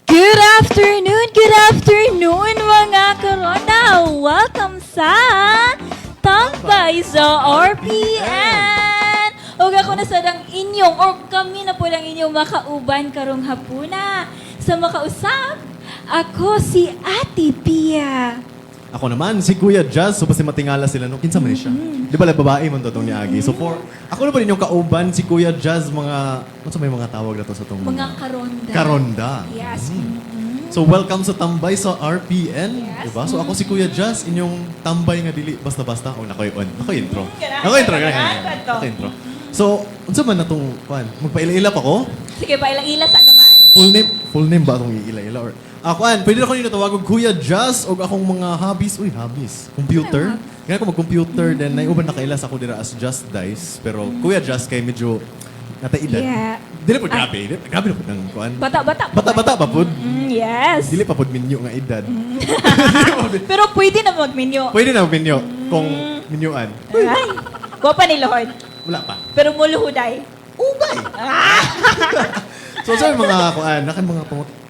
Good afternoon mga korona! Welcome sa Tambay sa RPN! O ako na sa dang inyong, or kami na po lang inyong makauban karong hapuna. Sa makausap, ako si Ate Pia. Ako naman, si Kuya Jazz. So, basta matingala sila, no? Kinsa man siya. Di ba, babae man to itong ni Agi. So, ako na pa rin yung kauban, si Kuya Jazz, ano sa may mga tawag na to sa itong Mga karonda. Karonda. Yes. So, welcome sa Tambay sa RPN. Yes. Diba? So, ako si Kuya Jazz, inyong tambay nga dili. Basta-basta. Oh, nako intro. Nako intro. So, unsa man na itong, magpaila-ila pa ko? Sige, pailang-ila sa gamay. Full name ba itong iila-ila? Or, pwede na ko nyo natawag Kuya Jazz o akong mga hobbies. Uy, hobbies. Computer. Kaya ako mag-computer, then naiuban nakailas ako dira as Just Dice. Pero Kuya Jazz kay medyo nataedad. Yeah. Dili po grabe. Grabe na po ng kuan. Bata-bata. Bata-bata pa po. Yes. Dili pa po minyo nga edad. Pero pwede na mag-menu. Pwede na minyo kung minyuan. Ay, guwapa ni Lord. Wala pa. Pero muluhuday. Ubay! So, sa mga kuan, nakan mga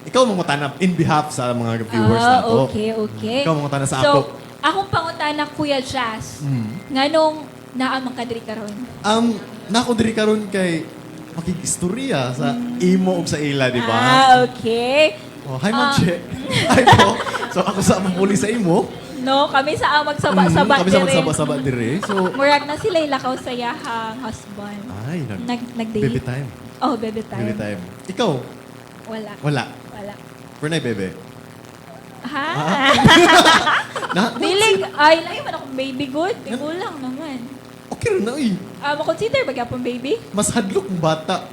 ikaw mangutanap in behalf sa mga viewers nato. Okay. Ikaw mangutanap sa So, ako. akong pangutana, Kuya Jazz, nganong naamang kadiri karon? Nako diri karon kay makigistorya sa imo ug sa ila, di ba? Okay. Oh, hi Manche. Hi po. So ako sa mamuli sa imo. No, kami sa magsaba-saba Kami sa dire. magsaba-saba dire. So Murag na sila ilakaw sa yahang husband. ay, Nag-date. baby time. Oh, baby time. Baby time. Ikaw, Wala. wala. Pero na bebe. Ha? Na, Dilig, ay, layo man akong baby good. Di ko lang naman. okay rin na, uy. Makonsider ba gyapon baby? Mas hadlok ng bata.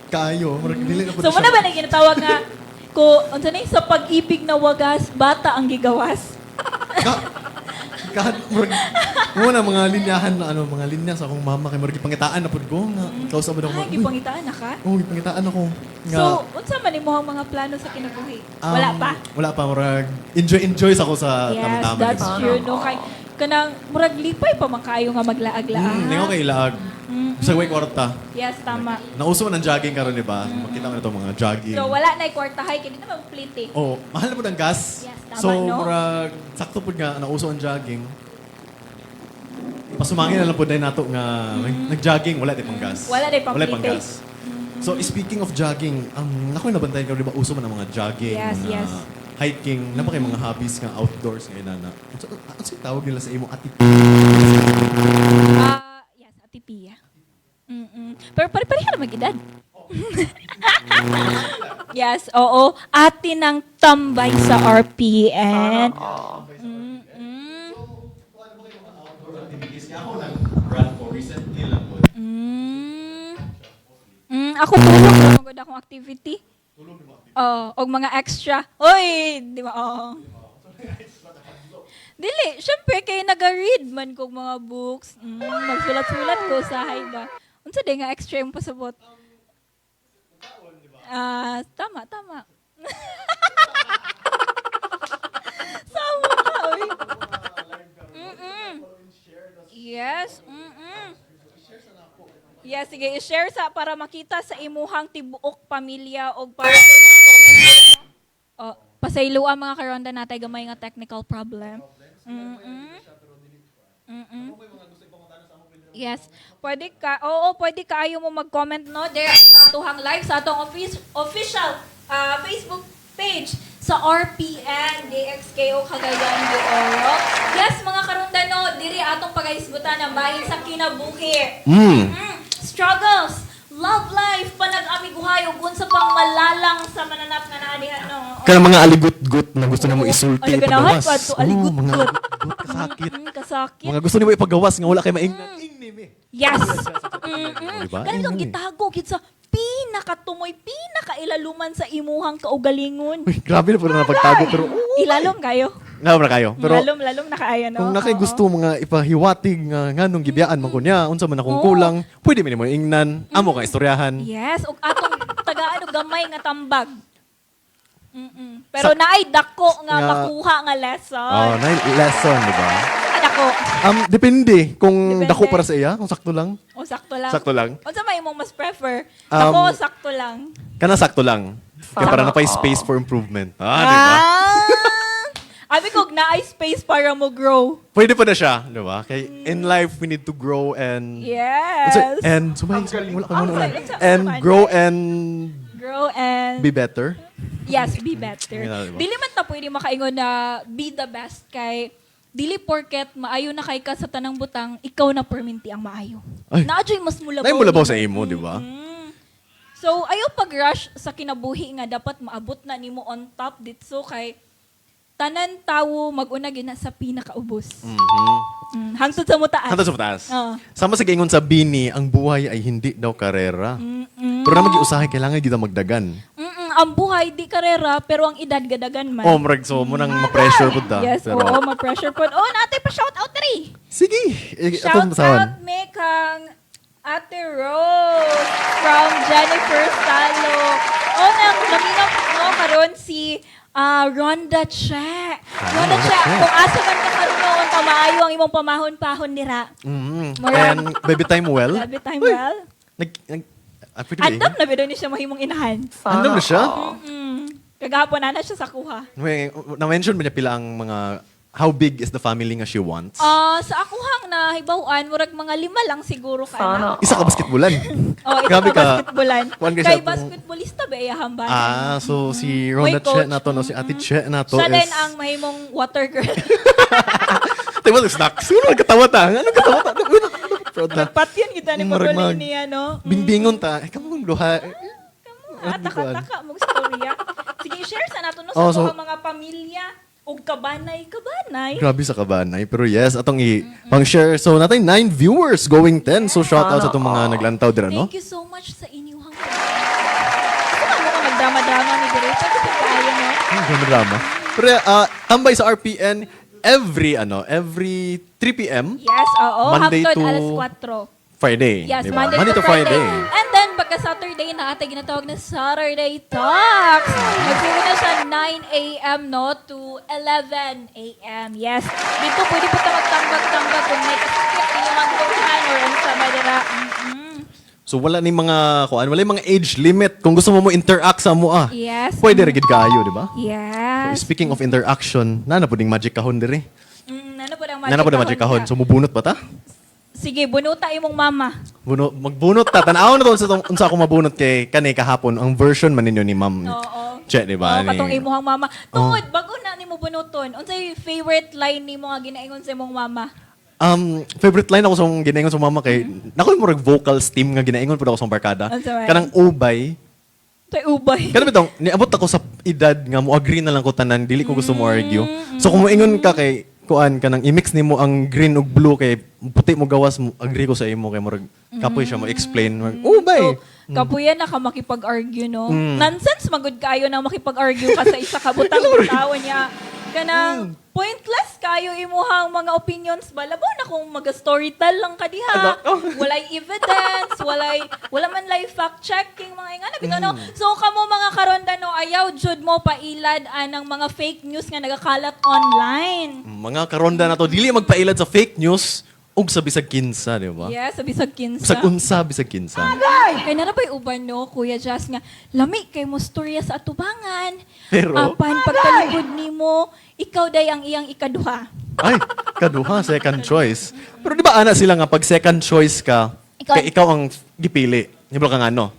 Kayo. Marag dili na po So, siya. muna ba na ginatawag nga, unsa na sa pag-ibig na wagas, bata ang gigawas? Muna mga linyahan na mga linya sa akong mama kay marag pangitaan na pud ko nga kausap mo Ay, gipangitaan na ka? Oh, pangitaan ako. Nga, So, unsa man imong mga plano sa kinabuhi? Wala pa? Wala pa marag enjoy sa ako sa Yes, tama-tama. that's true. No, kay kanang murag lipay pa man kayo nga maglaag-laag. Ningo kay laag. Sa way kwarta. Yes, tama. Nauso man ang jogging karon di ba? Makita mo na itong mga jogging. So, wala na kwartahay, kini naman plite. Oh, mahal na po ng gas. Yes, tama, so, no? murag sakto po nga nauso ang jogging. Pasumangin na lang po dahil nato nga nag-jogging, wala di pang gas. Wala di pang Wala pang plite. gas. So, speaking of jogging, naku nabantayan ko, di ba, uso man ang mga jogging, Yes, mga yes. hiking, napa kay mga hobbies nga outdoors nga inana. Ano sa'yo tawag nila sa imo ati? Yes, Ate Pia. Pero pare-pareha na mag-edad. Yes, oo. Ate ng tambay sa RPN. Ako tulog na magod akong activity. Og mga extra. Oy, di ba? Oo. Dili, syempre kay naga-read man kog mga books. Magsulat-sulat ko sa hay ba. Unsa day nga extra yung pasabot? Tama. Sama ka, oy. Yes. Yes, sige, i-share para makita sa imuhang tibuok pamilya o para sa mga comments. Pasaylo ang mga karonda natay gamay nga technical problem. Yes. Pwede ka ayaw mo mag-comment no there sa atuhang live sa atong official Facebook page sa RPN DXKO Cagayan de Oro. Yes, mga karonda no, diri atong pagahisgutan ang bahin sa kinabuhi. Struggles, love life, panag-amiguhay, ug unsa pang malalang sa mananap nga naa diha no. Kaya mga aligut-gut na gusto na mo isulti Alaganahan pa to aligut-gut. mga aligut-gut, kasakit. Kasakit. Mga gusto ni mo ipagawas nga wala kay maingnan. Yes. Diba? Ganun yung gitago gid sa pinakatumoy, pinakailaluman sa imuhang kaugalingon. Uy, grabe na po na napagtago pero Ilalom kayo. Nga kayo. Pero Lalom na kaayo no. kung nakay gusto mga ipahiwatig nga nganong gibiyaan man ko niya, unsa man akong Oo. kulang, pwede mi nimo ingnan, amo ka istoryahan. Yes, ug atong tagaan og gamay nga tambag. Pero naay dako nga makuha nga lesson. Oh, na lesson, di ba? Dako. Depende kung Depende. dako para sa iya, kung sakto lang. O sakto lang. Sakto lang. Unsa may imong mas prefer? Dako o sakto lang? Kana sakto lang. Kaya para na pa space for improvement. Ah, di ba? Abi ko, na space para mo grow. Pwede pa na siya, di ba? Kaya in life, we need to grow and... Yes. And, sumay, wala ka muna. Ang galing. And grow and Grow and... be better. Yes, be better. Yeah, diba? Dili man ta pwede makaingon na be the best kay dili porket maayo na kay ka sa tanang butang, ikaw na perminti ang maayo. Ay. Naadyoy mas mulabaw. Nay mulabaw sa imo, di ba? So, ayaw pag-rush sa kinabuhi nga dapat maabot na nimo on top ditso kay tanan tawo mag-una gina sa pinakaubos. Hangtod sa mutaas. Hantad sa mataas. Oo. Sama sa gingon sa Bini, ang buhay ay hindi daw karera. Pero na mag-iusahay, kailangan kita magdagan. Ang buhay di karera pero ang edad gadagan man. Oh, marag, so mo nang ma-pressure po ta. Yes, Pero, oo, ma-pressure po. Oh, natin pa shout out tari. sige. Shout Atong masawan. out me kang Ate Rose from Jennifer Salo. Oh, naminap no karon si Rhonda Che. Rhonda Che, kung asa man ka karon noon maayo ang imong pamahon-pahon nira. And baby time well. Sabi time well. Pretty ba Andam na bido ni siya mahimong inahan. Andam na siya? Kagahapon na siya sa kuha. Na-mention ba niya pila ang mga, how big is the family nga she wants? Sa akuhang na hibawan, murag mga 5 lang siguro kaya. Isa ka basketballan. Oh, ito Grabe ka basketballan. Kuwan ka Kay siya, basketballista ba iyahamban? so si Rhonda Uy, coach. Che na to, no, si Ate Che na to Siya din is... ang mahimong water girl. Diba, snacks? Sino nagkatawa ta? Anong katawa ta? Proud na. Patyan kita ni Marag Paguli mag- niya, no? Bingbingon ta. Kamu kong luha. Taka-taka mong storya. Sige, share sa nato no Oh, sa so- mga pamilya o kabanay. Grabe sa kabanay. Pero yes, atong pang-share. So, natin 9 viewers going 10. So, shout out sa itong mga naglantaw dira, no? Thank you so much sa inyong Kung ano ka magdrama-drama ni Direk, pwede sa kaya, no? Drama. Pero, tambay sa RPN every 3 p.m. Yes, oo. Monday Hangtod to- alas 4. Friday. Yes, diba? Monday to Friday. And then, pagka Saturday na ate ginatawag na Saturday Talks. Magsimula na siya 9 a.m. no to 11 a.m. Yes. Dito pwede po ta magtambag-tambag kung may kasakit niyo magbuhan or ano sa madara. So, wala ni wala yung mga age limit. Kung gusto mo interact sa mo, Yes. pwede rigid kayo, di ba? Yes. Speaking of interaction, na po ding magic kahon dire. Nano po ng Nana po na magic kahon. So, mubunot pa ta? Sige, bunuta imong mama. Magbunot ta. Tanaw na to unsa ako mabunot kay kanay kahapon. Ang version man ninyo ni Ma'am Oo. Che, di ba? Oo, katong Ni- imuhang mama. Tungod, bago na nimo bunuton, unsay favorite line nimo nga ginaingon sa imong mama? Favorite line ako sa ginaingon sa mama kay nako mo vocals team nga ginaingon pud ako sa barkada. Unsa man? Kanang ubay. Tay ubay. Kana bitong niabot ako sa edad nga mo agree na lang ko tanan dili ko gusto mo argue. So kung moingon ka kay kuan kanang i-mix nimo ang green ug blue kay puti mo gawas mo agree ko sa imo kay murag kapoy siya mo explain. Ubay. So, kapuyan na ka makipag-argue, no? Nonsense, magod kayo na makipag-argue ka sa isa ka butang-butawa niya. Kanang pointless kayo imuhang mga opinions ba? Labaw na kung mag-storytell lang ka diha. Walay evidence, wala man live fact-checking, mga ingana. No? So, kamo mga karonda, no, ayaw jud mo pailad anang mga fake news nga nagakalat online. Mga karonda na to dili magpailad sa fake news ug sa bisag kinsa, di ba? Yes, sa bisag kinsa. Bisag unsa, bisag kinsa. Kaya narabay uban no, Kuya Jazz nga, lami kay mo storya sa atubangan. Pero- Apan pagkalikod nimo, ikaw day ang iyang ikaduha. Ay, kaduha, second choice. Pero di ba ana sila nga pag second choice ka, kay ikaw ang gipili. Di ba ka nga no?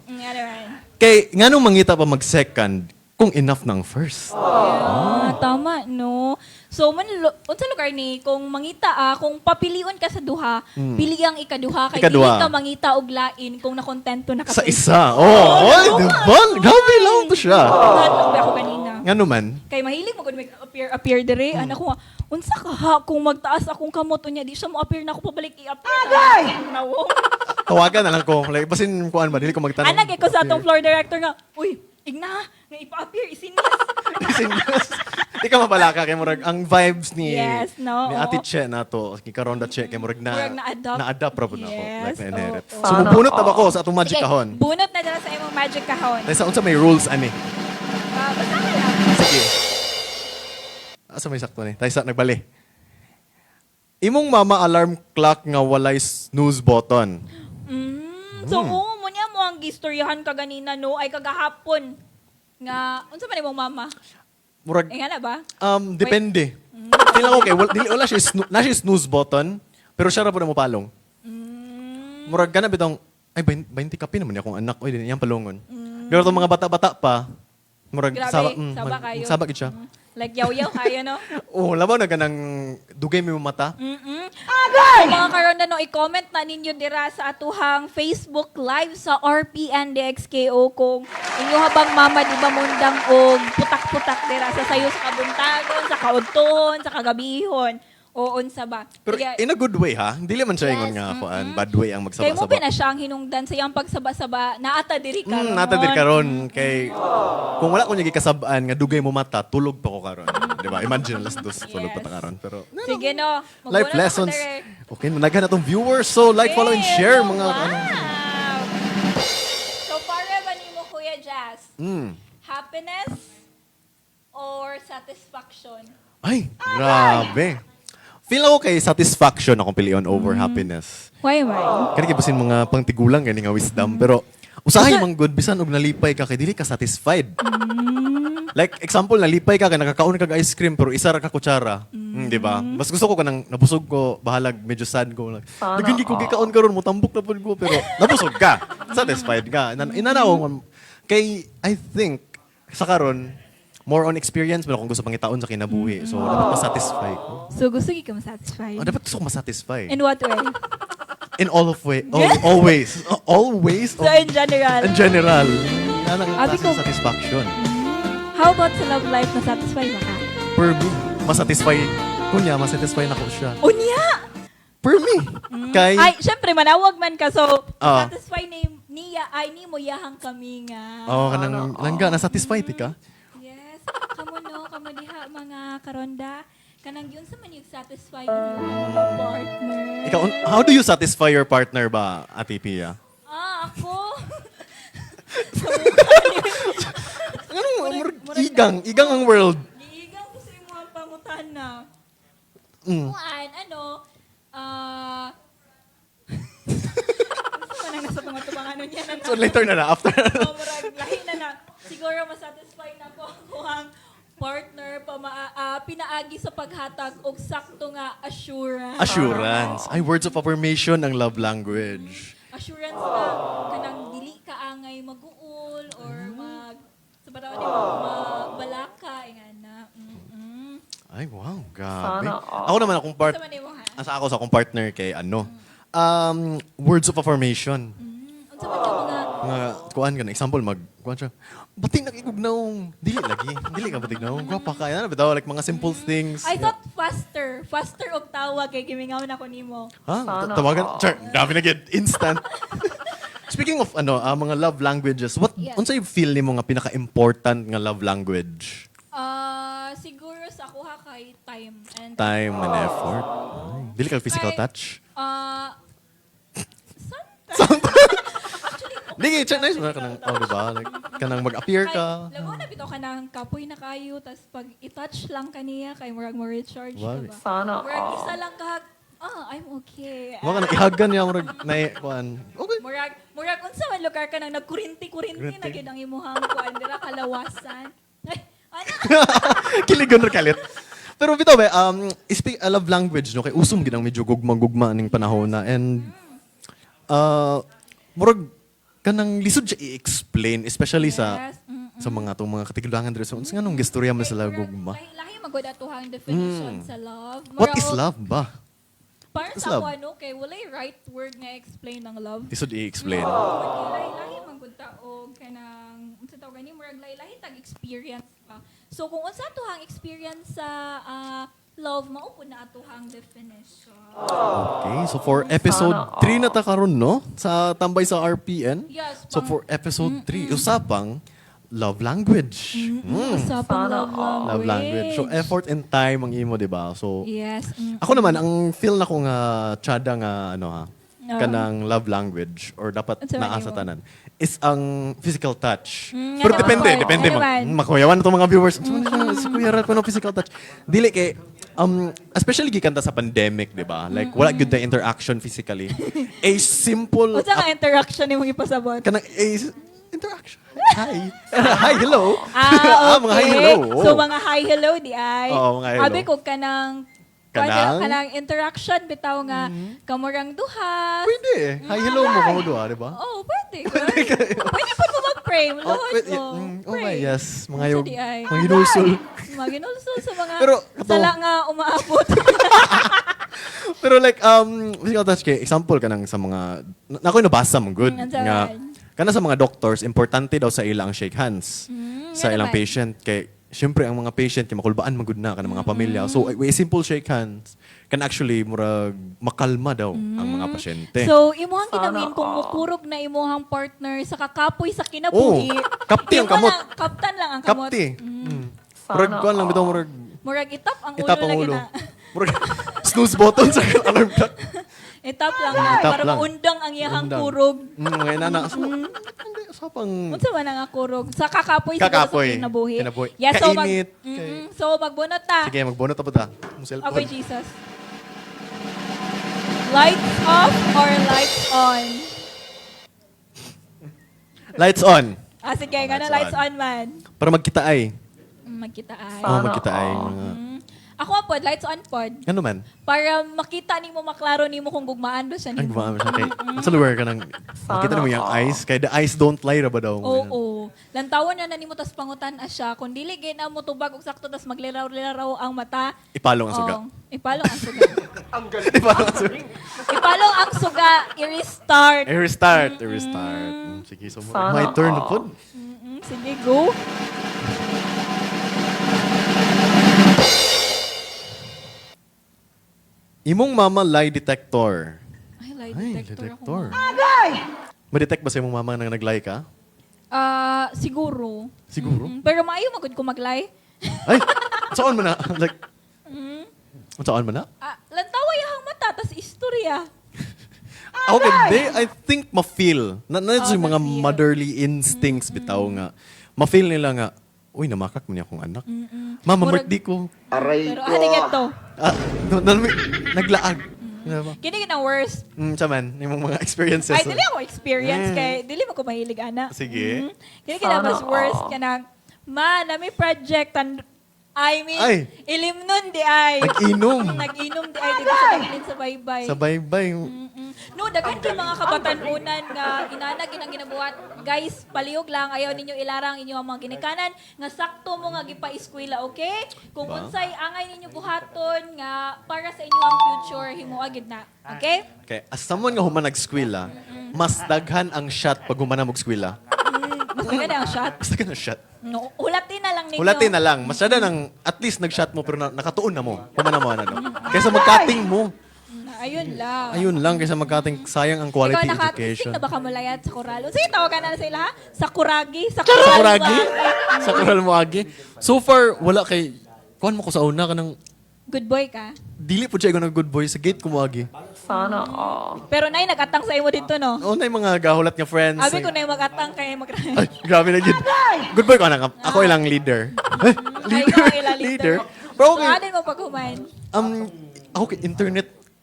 Kay nganong mangita pa mag-second kung enough ng first. Tama, no? So, unsa lugar ni, kung mangita kung papilion ka sa duha, pili ang ikaduha, kay Ikaduha. dili ka mangita og lain kung nakontento na ka. Sa isa. Oh, oy, di ba? Grabe lang to siya. Nahanap ba ako kanina? Ngano man? Kay mahilig mo gud appear dire, anak ko nga, unsa ka ha kung magtaas akong kamot unya di siya mo appear na ako pabalik i-appear. Nawong. Tawagan na lang ko. Like, basin kuan ba, dili ko magtanong. Anak ko sa atong floor director nga, uy, igna, nga ipa-appear isinis. Di ka mabalaka kay murag ang vibes ni Yes, no, ni oo. Ate Che na to, ni Karonda Che kay murag Murag na-adapt. na-adapt ra pud nako. Yes, Like na-inherit. oo. So mubunot na ba ko sa atong magic Sige, kahon? bunot na dala sa imong magic kahon. Dahil sa unsa may rules ani? Basta ka lang. Sige. Asa may sakto ni? Tayo sa nagbali. Imong mama alarm clock nga walay snooze button. So, oo, mo niya mo ang gistoryahan ka ganina, no, ay kagahapon. nga unsa man imong mama? Murag, Nga na ba? depende. Feel lang okay, wala siya, na siya snooze button, pero siya ra po na mo palong. Murag ka na bitong, ay, 20 kapi naman niya akong anak. Uy, din iyang palungon. Pero itong mga bata-bata pa, murag, Grabe, saba kayo. Saba gid siya. Like yaw-yaw kayo, no? Oh, labaw na ganang dugay mo yung mata. Mga karon na no, i-comment na ninyo dira sa atuhang Facebook Live sa RPNDXKO kung inyo habang mama di ba mundang og putak-putak dira sa sayo sa kabuntagon, sa kaudton, sa kagabihon. O unsa ba? Pero Kaya- in a good way ha. Dili man siya Yes, ingon nga kuan, bad way ang kay mo magsaba-saba. na siya ang hinungdan sa iyang pagsaba-saba, naata diri karon. Nata dir karon kay kung wala ko niya gikasabaan nga dugay mo mata, tulog pa ko karon. Di ba? Imagine alas 2 tulog pa ta karon. Pero Sige no. life Magwala na lessons. ka dire. Okay, naghan na tong viewers. So like, follow and share mga wow. ano. So para ba nimo Kuya Jazz? Mm. Happiness or satisfaction? Ay, grabe. Feel ako kay satisfaction akong pilion over happiness. Why, why? Kani kibasin mga pangtigulang gani nga wisdom, pero usahay mang good bisan og nalipay ka kay dili ka satisfied. Like example, nalipay ka kay nakakaon ka ice cream pero isa ra ka kutsara. Di ba? Mas gusto ko kanang nabusog ko, bahalag medyo sad ko like. Nagindi ko gikaon karon mo tambok na pud ko pero nabusog ka. Satisfied ka. Inanaw kay I think sa karon more on experience pero kung gusto pang itaon sa kinabuhi. So dapat ma-satisfy ko. So gusto ka ma-satisfy? Oh, dapat gusto ko ma-satisfy. In what way? In all of way. Always. Always. So in general? In general. Yan ang Abi klase ko- ng satisfaction. How about sa love life na satisfy ba ka? Per me, masatisfy. Kunya, masatisfy na ko siya. Unya! Per me. Kay, Ay, syempre manawag man ka so Ah. satisfy niya ay ni mo yahang kami nga. oh, kanang langga, nasatisfy ti ka? Yes. Kamo no, kamo diha mga karonda. Kanang yun sa man yung satisfy yung mga partner. Ikaw, how do you satisfy your partner ba, Ate Pia? Ako? Anong, igang ang world. Giigang ko sa mga pangutana. Mm. Kuan, ano, ano man ang nasa tunga-tunga niya na So later na after. murag, lahi na. Siguro masatisfy na ko ang partner pinaagi sa paghatag og sakto nga assurance. Assurance. Ay, words of affirmation ang love language. Assurance na kanang dili ka angay mag-uul or sa bataw ni magbalaka ingana. Ay, wow, grabe. Ako naman akong part, Sa man mo ha? asa ako sa akong partner kay ano, words of affirmation. Unsa man yung mga Nga, kuan ka na, example, kuan siya, bating nakikugnaw. Dili ka bating naong. Gwapa ka. Yan, bitaw, like mga simple things. I thought faster. Faster og tawag kay gimingaw na ko nimo. Ha? Tawagan? Char, dami na get instant. Speaking of mga love languages, Yes. unsa yung feel nimo nga pinaka-important nga love language? Siguro sa kuha kay time and Time and effort. Ay, dili ka physical Kay- touch? sometimes Dili, check nice mo kanang, diba? Like, kanang mag-appear ka. Labo na bitaw ka ng kapoy na kayo tas pag i-touch lang kaniya kay murag mo recharge Wow. ka ba? Sana Murag isa lang kahag I'm okay. Mga kanang ihagan niya, murag, kuan. Okay. Murag unsa man lugar ka nang nagkurinti-kurinti Kurinti. na gyud ang imuhang kuan dira kalawasan. Ay, ano? Kiligon na kalit. Pero bitaw ba, speak a love language, no? Kay usom ginang medyo gugma-gugma ning panahon na. And, murag, kanang lisod siya i-explain, especially sa Yes, sa mga tong mga katigulangan dito. So, nga nung gestorya mo sila gugma. Lahi magod atuhang definition sa love. What is Murag- love ba? Para is sa love? ako kay walay right word nga explain ang love. Lisod i-explain. Lahi magud ta og kanang unsa tawag gani murag lahi tag experience pa. So kung unsa atuhang experience sa love mao pud na atuhang definition. Okay, so for episode 3 na ta karon, no? Sa tambay sa RPN. Yes, So for episode 3, usapang love language. Sa pang love language. Love language. So effort and time ang imo, di ba? So Yes. ako naman, ang feel na ko nga tsada nga Ah. kanang love language or dapat Unsa man naa sa imo? tanan is ang physical touch. Nga Pero naman. depende. Nga naman. Makuyawan na itong mga viewers. Si Kuya Rat ko ng physical touch. Dili kay, especially gikanta sa pandemic, di ba? Like, wala good na interaction physically. A simple, Unsa nga interaction imong ipasabot? kanang, interaction. Hi. Hi, hello. Okay. Mga hi, hello. So, mga hi, hello, di ay. Oo, mga hello. Abi ko kanang kanang interaction bitaw nga kamurang duha. Pwede. Hi, hello mo kamo doon, di ba? Oh, pwede. Pwede pa mo mag-frame. Oh, Lord, pwede. oh, Oh my, frame. yes. Mga Sa yung, di ay. mga ginulsol. Mga ginulsol sa mga Pero, ito- sala nga umaabot. Pero like, physical touch kay, example ka nang sa mga, nako'y nabasa mong good. Ang Nga, saan? kana sa mga doctors, importante daw sa ilang shake hands. Sa nga ilang naman. patient. Kay, syempre, ang mga patient, kay makulbaan magud na ka ng mga pamilya. So, a simple shake hands can actually, murag, makalma daw ang mga pasyente. So, imuhang kinamin kung mukurog na imuhang partner sa kakapoy sa kinabuhi. Oh, kapti ang imo kamot. lang- Kaptan lang ang kamot. Kapti. Murag, kuhan lang, bitaw, murag, Murag itap ang ulo itap ang lagi ulo. na. Murag, snooze button sa alarm clock. Itap lang na. Itap Para lang. maundang ang iyahang Undang. kurog. Ngayon na, hindi, usapang, Unsa man ang kurog? Sa kakapoy, siguro Kakapoy. sa kinabuhi. Kinabuhi. Yeah, so Kainit. so magbunot ta. sige, magbunot na po ta. Ang cellphone. Okay, Jesus. Lights off or lights on? Lights on. Sige, nga na Lights lights on man. Para magkita ay. Magkita ay. Oo, magkita ay. Mga, Ako nga pod, lights on pod. ano man? Para makita ni mo, maklaro ni mo kung gugmaan do siya Ang ni mo. gumaan siya kay. Sa lugar ka nang, makita mo yung eyes. Kaya the eyes don't lie ba daw? Oo. Lantawan na ni mo, tas pangutan siya. Kung dili, na mo tubag og sakto, tas magliraw-liraw ang mata. Ipalong ang suga. Oo. Ipalong ang suga. Ipalong ang suga. Ipalong ang suga. I-restart. I-restart. I-restart. Sige, so my turn na po. Sige, go. Imong mama lie detector. Ay, lie Ay, detector, ako. Ma-detect ba sa imong mama nang nag-lie ka? Siguro. Siguro. Pero maayo magud ko mag-lie. Ay, saan mo na? Like, saan mo na? Lantawa yung mata, tas istorya. Okay, I think ma-feel. Na yung mga na-feel. motherly instincts bitaw nga. Ma-feel nila nga, uy, namakak mo niya akong anak. Mama, Murag- birthday ko. Pero get to. Naglaag. Diba? Kini ang worst. Saman, yung mga experiences. Ay, dili ako experience kay dili mo ko mahilig ana. Sige. Kini mas worst kanang ma na may project I mean, Ay. ilim nun di ay. Nag-inom. Nag-inom di ay dito sa Daglin sa baybay. Sa baybay. No, daghan kay mga kabatanunan nga inana ginang ginabuhat. Guys, palihog lang ayaw ninyo ilarang inyo ang mga ginikanan nga sakto mo nga gipa-eskwela, okay? Kung Ba? unsay angay ninyo buhaton nga para sa inyo ang future himuagid na. Okay? Okay, as someone nga human nag-skwila, mas daghan ang shot pag humanam og skwila. Mas maganda ang shot. Mas daghan ang shot. No, hulatin na lang ninyo. Hulatin na lang. Masyada nang at least nag-shot mo pero nakatuon na mo. Humanam mo ano. Kaysa mag-cutting mo. Ayun lang. Ayun lang, kaysa mag-cutting, sayang ang quality Ikaw education. na ba ka malayat sa koralo? Sige, tawagan na sila ha? Sa kuragi. Sa Sa Kuragi? Kuragi. Sa Coral Moagi? So far, wala kay... Kuhan mo ko sa una ka ng... Good boy ka. Dili po siya ng good boy sa gate ko Moagi. Sana all. Pero nay, nag-atang sa imo dito, no? Oo na yung mga gahulat niya friends. Abi ko na yung mag-atang kay mag Ay, grabe na yun. Good boy ko na. Ako ilang leader. Eh, Ay, ikaw ang ila leader. Pero So, okay. adin mo paghuman. Ako kay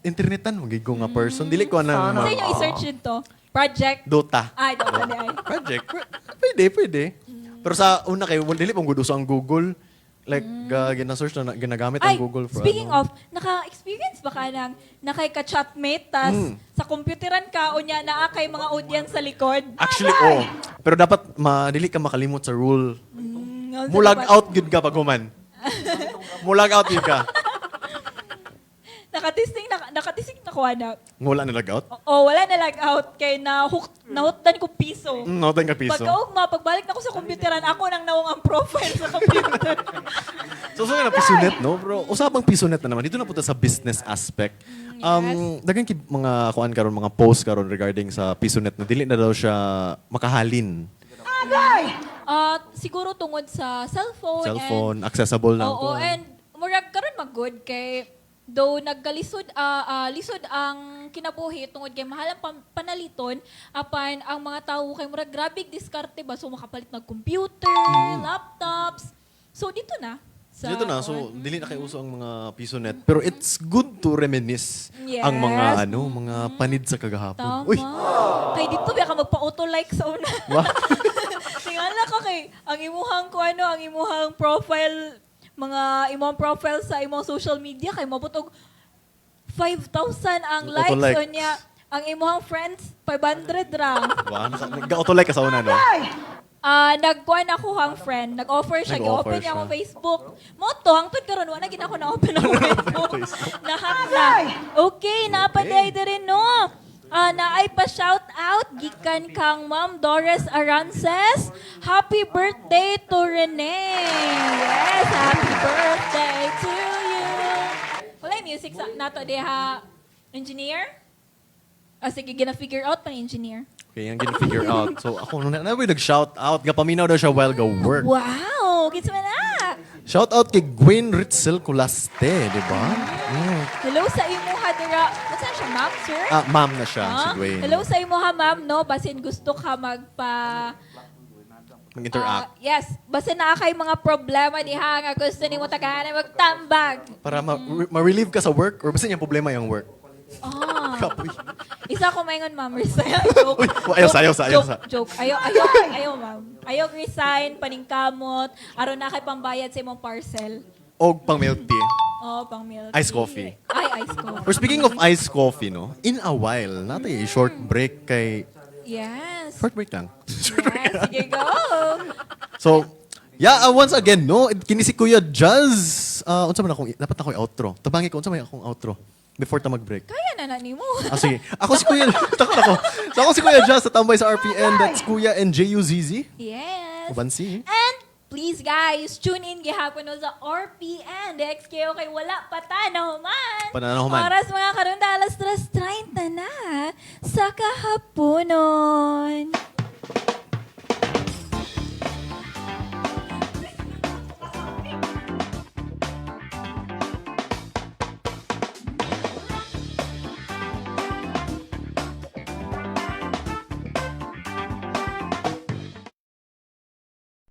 internetan, magiging ko nga person. Dili ko na... Sa inyo i-search yun to. Project. Dota. Ay, Dota di ay. Project. Pwede. Pero sa una kay dili pong good uso ang Google. Like, gina-search na ginagamit ang Ay, Google for speaking ano. of, naka-experience ba ka ng nakay-ka-chatmate, tas sa computeran ka, o niya, naa kay mga audience sa likod? Actually, oo. Pero dapat dili ka makalimot sa rule. Ano Mulag dapat? out gud ka pag human. Mulag out gud ka. Nakatising na kuha na. Ngula na lag out? O, wala na lag out kay nahutdan ko piso. Notan ka piso. Pagkaugma, pagbalik na ko sa computeran, ako nang nawang ang profile sa computer. So na pisonet, no? Bro, usapang pisonet na naman. Dito na punta sa business aspect. Dagan kay mga kuan karon, mga post karon regarding sa pisonet na dili na daw siya makahalin. Siguro tungod sa cellphone. Cellphone, accessible na. Oo, and murag karon mag-good kay though nagkalisod lisod ang kinabuhi tungod kay mahal ang panaliton apan ang mga tawo kay murag grabe diskarte ba so makapalit ng computer, laptops. So dito na Dito na, so dili na kay uso ang mga piso net. Pero it's good to reminisce ang mga mga panid sa kagahapon. Tama. Uy, Kay dito ba ka magpa-auto-like sa una? Wow. Tingala ko kay ang imuhang ang imuhang profile, mga imong profile sa imong social media kay mabutog 5,000 ang likes Auto-like. o niya. Ang imuhang friends 500 rang. Nag-auto-like ka sa una, no? Nagkuhan ako ang friend. Nag-offer siya. Nag-offer Gi-open niya siya. akong Facebook. Moto, hangtod karon wala gid ako na-open ang Facebook. Nahat na. Okay, napaday din no. Naay pa shout out gikan kang Ma'am Doris Arances. Happy birthday to Rene. Yes, happy birthday to you. Wala yung music sa nato diha, engineer? Sige, gina-figure out pa ni engineer. Okay, yung gina-figure out. So ako, nabay nag-shout out. Gapaminaw daw siya while go work. Wow! Gits mo na! Shout out kay Gwen Ritzel Colaste, di ba? Hello sa imuha dira. Saan siya, ma'am, sir? Ma'am na siya, si Gwen. Hello sa imuha, ma'am, no? Basin gusto ka Mag-interact. yes, basin na kay mga problema diha nga gusto nimo tagahan magtambag. Para ma-relieve ka sa work or basta niya problema yung work. Kapoy. Isa ko maingon, ma'am, resign. Joke. Uy, ayaw sa. Joke. Ayaw, ma'am. Ayaw resign, paningkamot, aron na kay pambayad sa imong parcel. Og pang milk tea. Pang milk Iced tea. coffee. Ay, iced coffee. Or speaking of iced coffee, no? In a while, natay short break kay... Yes. Short break lang. Yes, sige, go. So, once again, no? Kini si Kuya Jazz. Unsa man akong dapat ako outro. Tabangi ko unsa man akong outro before ta mag-break. Kaya na nimo. Sige. Ako si Kuya. Takot ako. So ako si Kuya Jazz sa tambay sa RPN. That's Kuya and JUZZ. Yes. Ubansi. And please guys, tune in gihapon no sa RPN. DXKO kay wala pa tanahuman. Pananahuman. Oras mga karon alas 3:30 na sa kahaponon.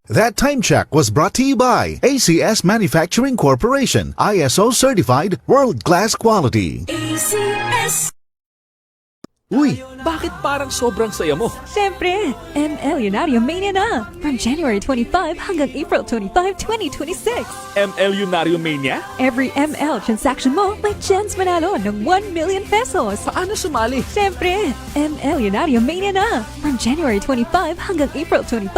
That time check was brought to you by ACS Manufacturing Corporation, ISO certified, world-class quality. ACS. Uy, Bakit parang sobrang saya mo? Siyempre, ML Lunario Mania na! From January 25 hanggang April 25, 2026. ML Lunario Mania? Every ML transaction mo, may chance manalo ng 1 million pesos. Paano sumali? Siyempre, ML Lunario Mania na! From January 25 hanggang April 25,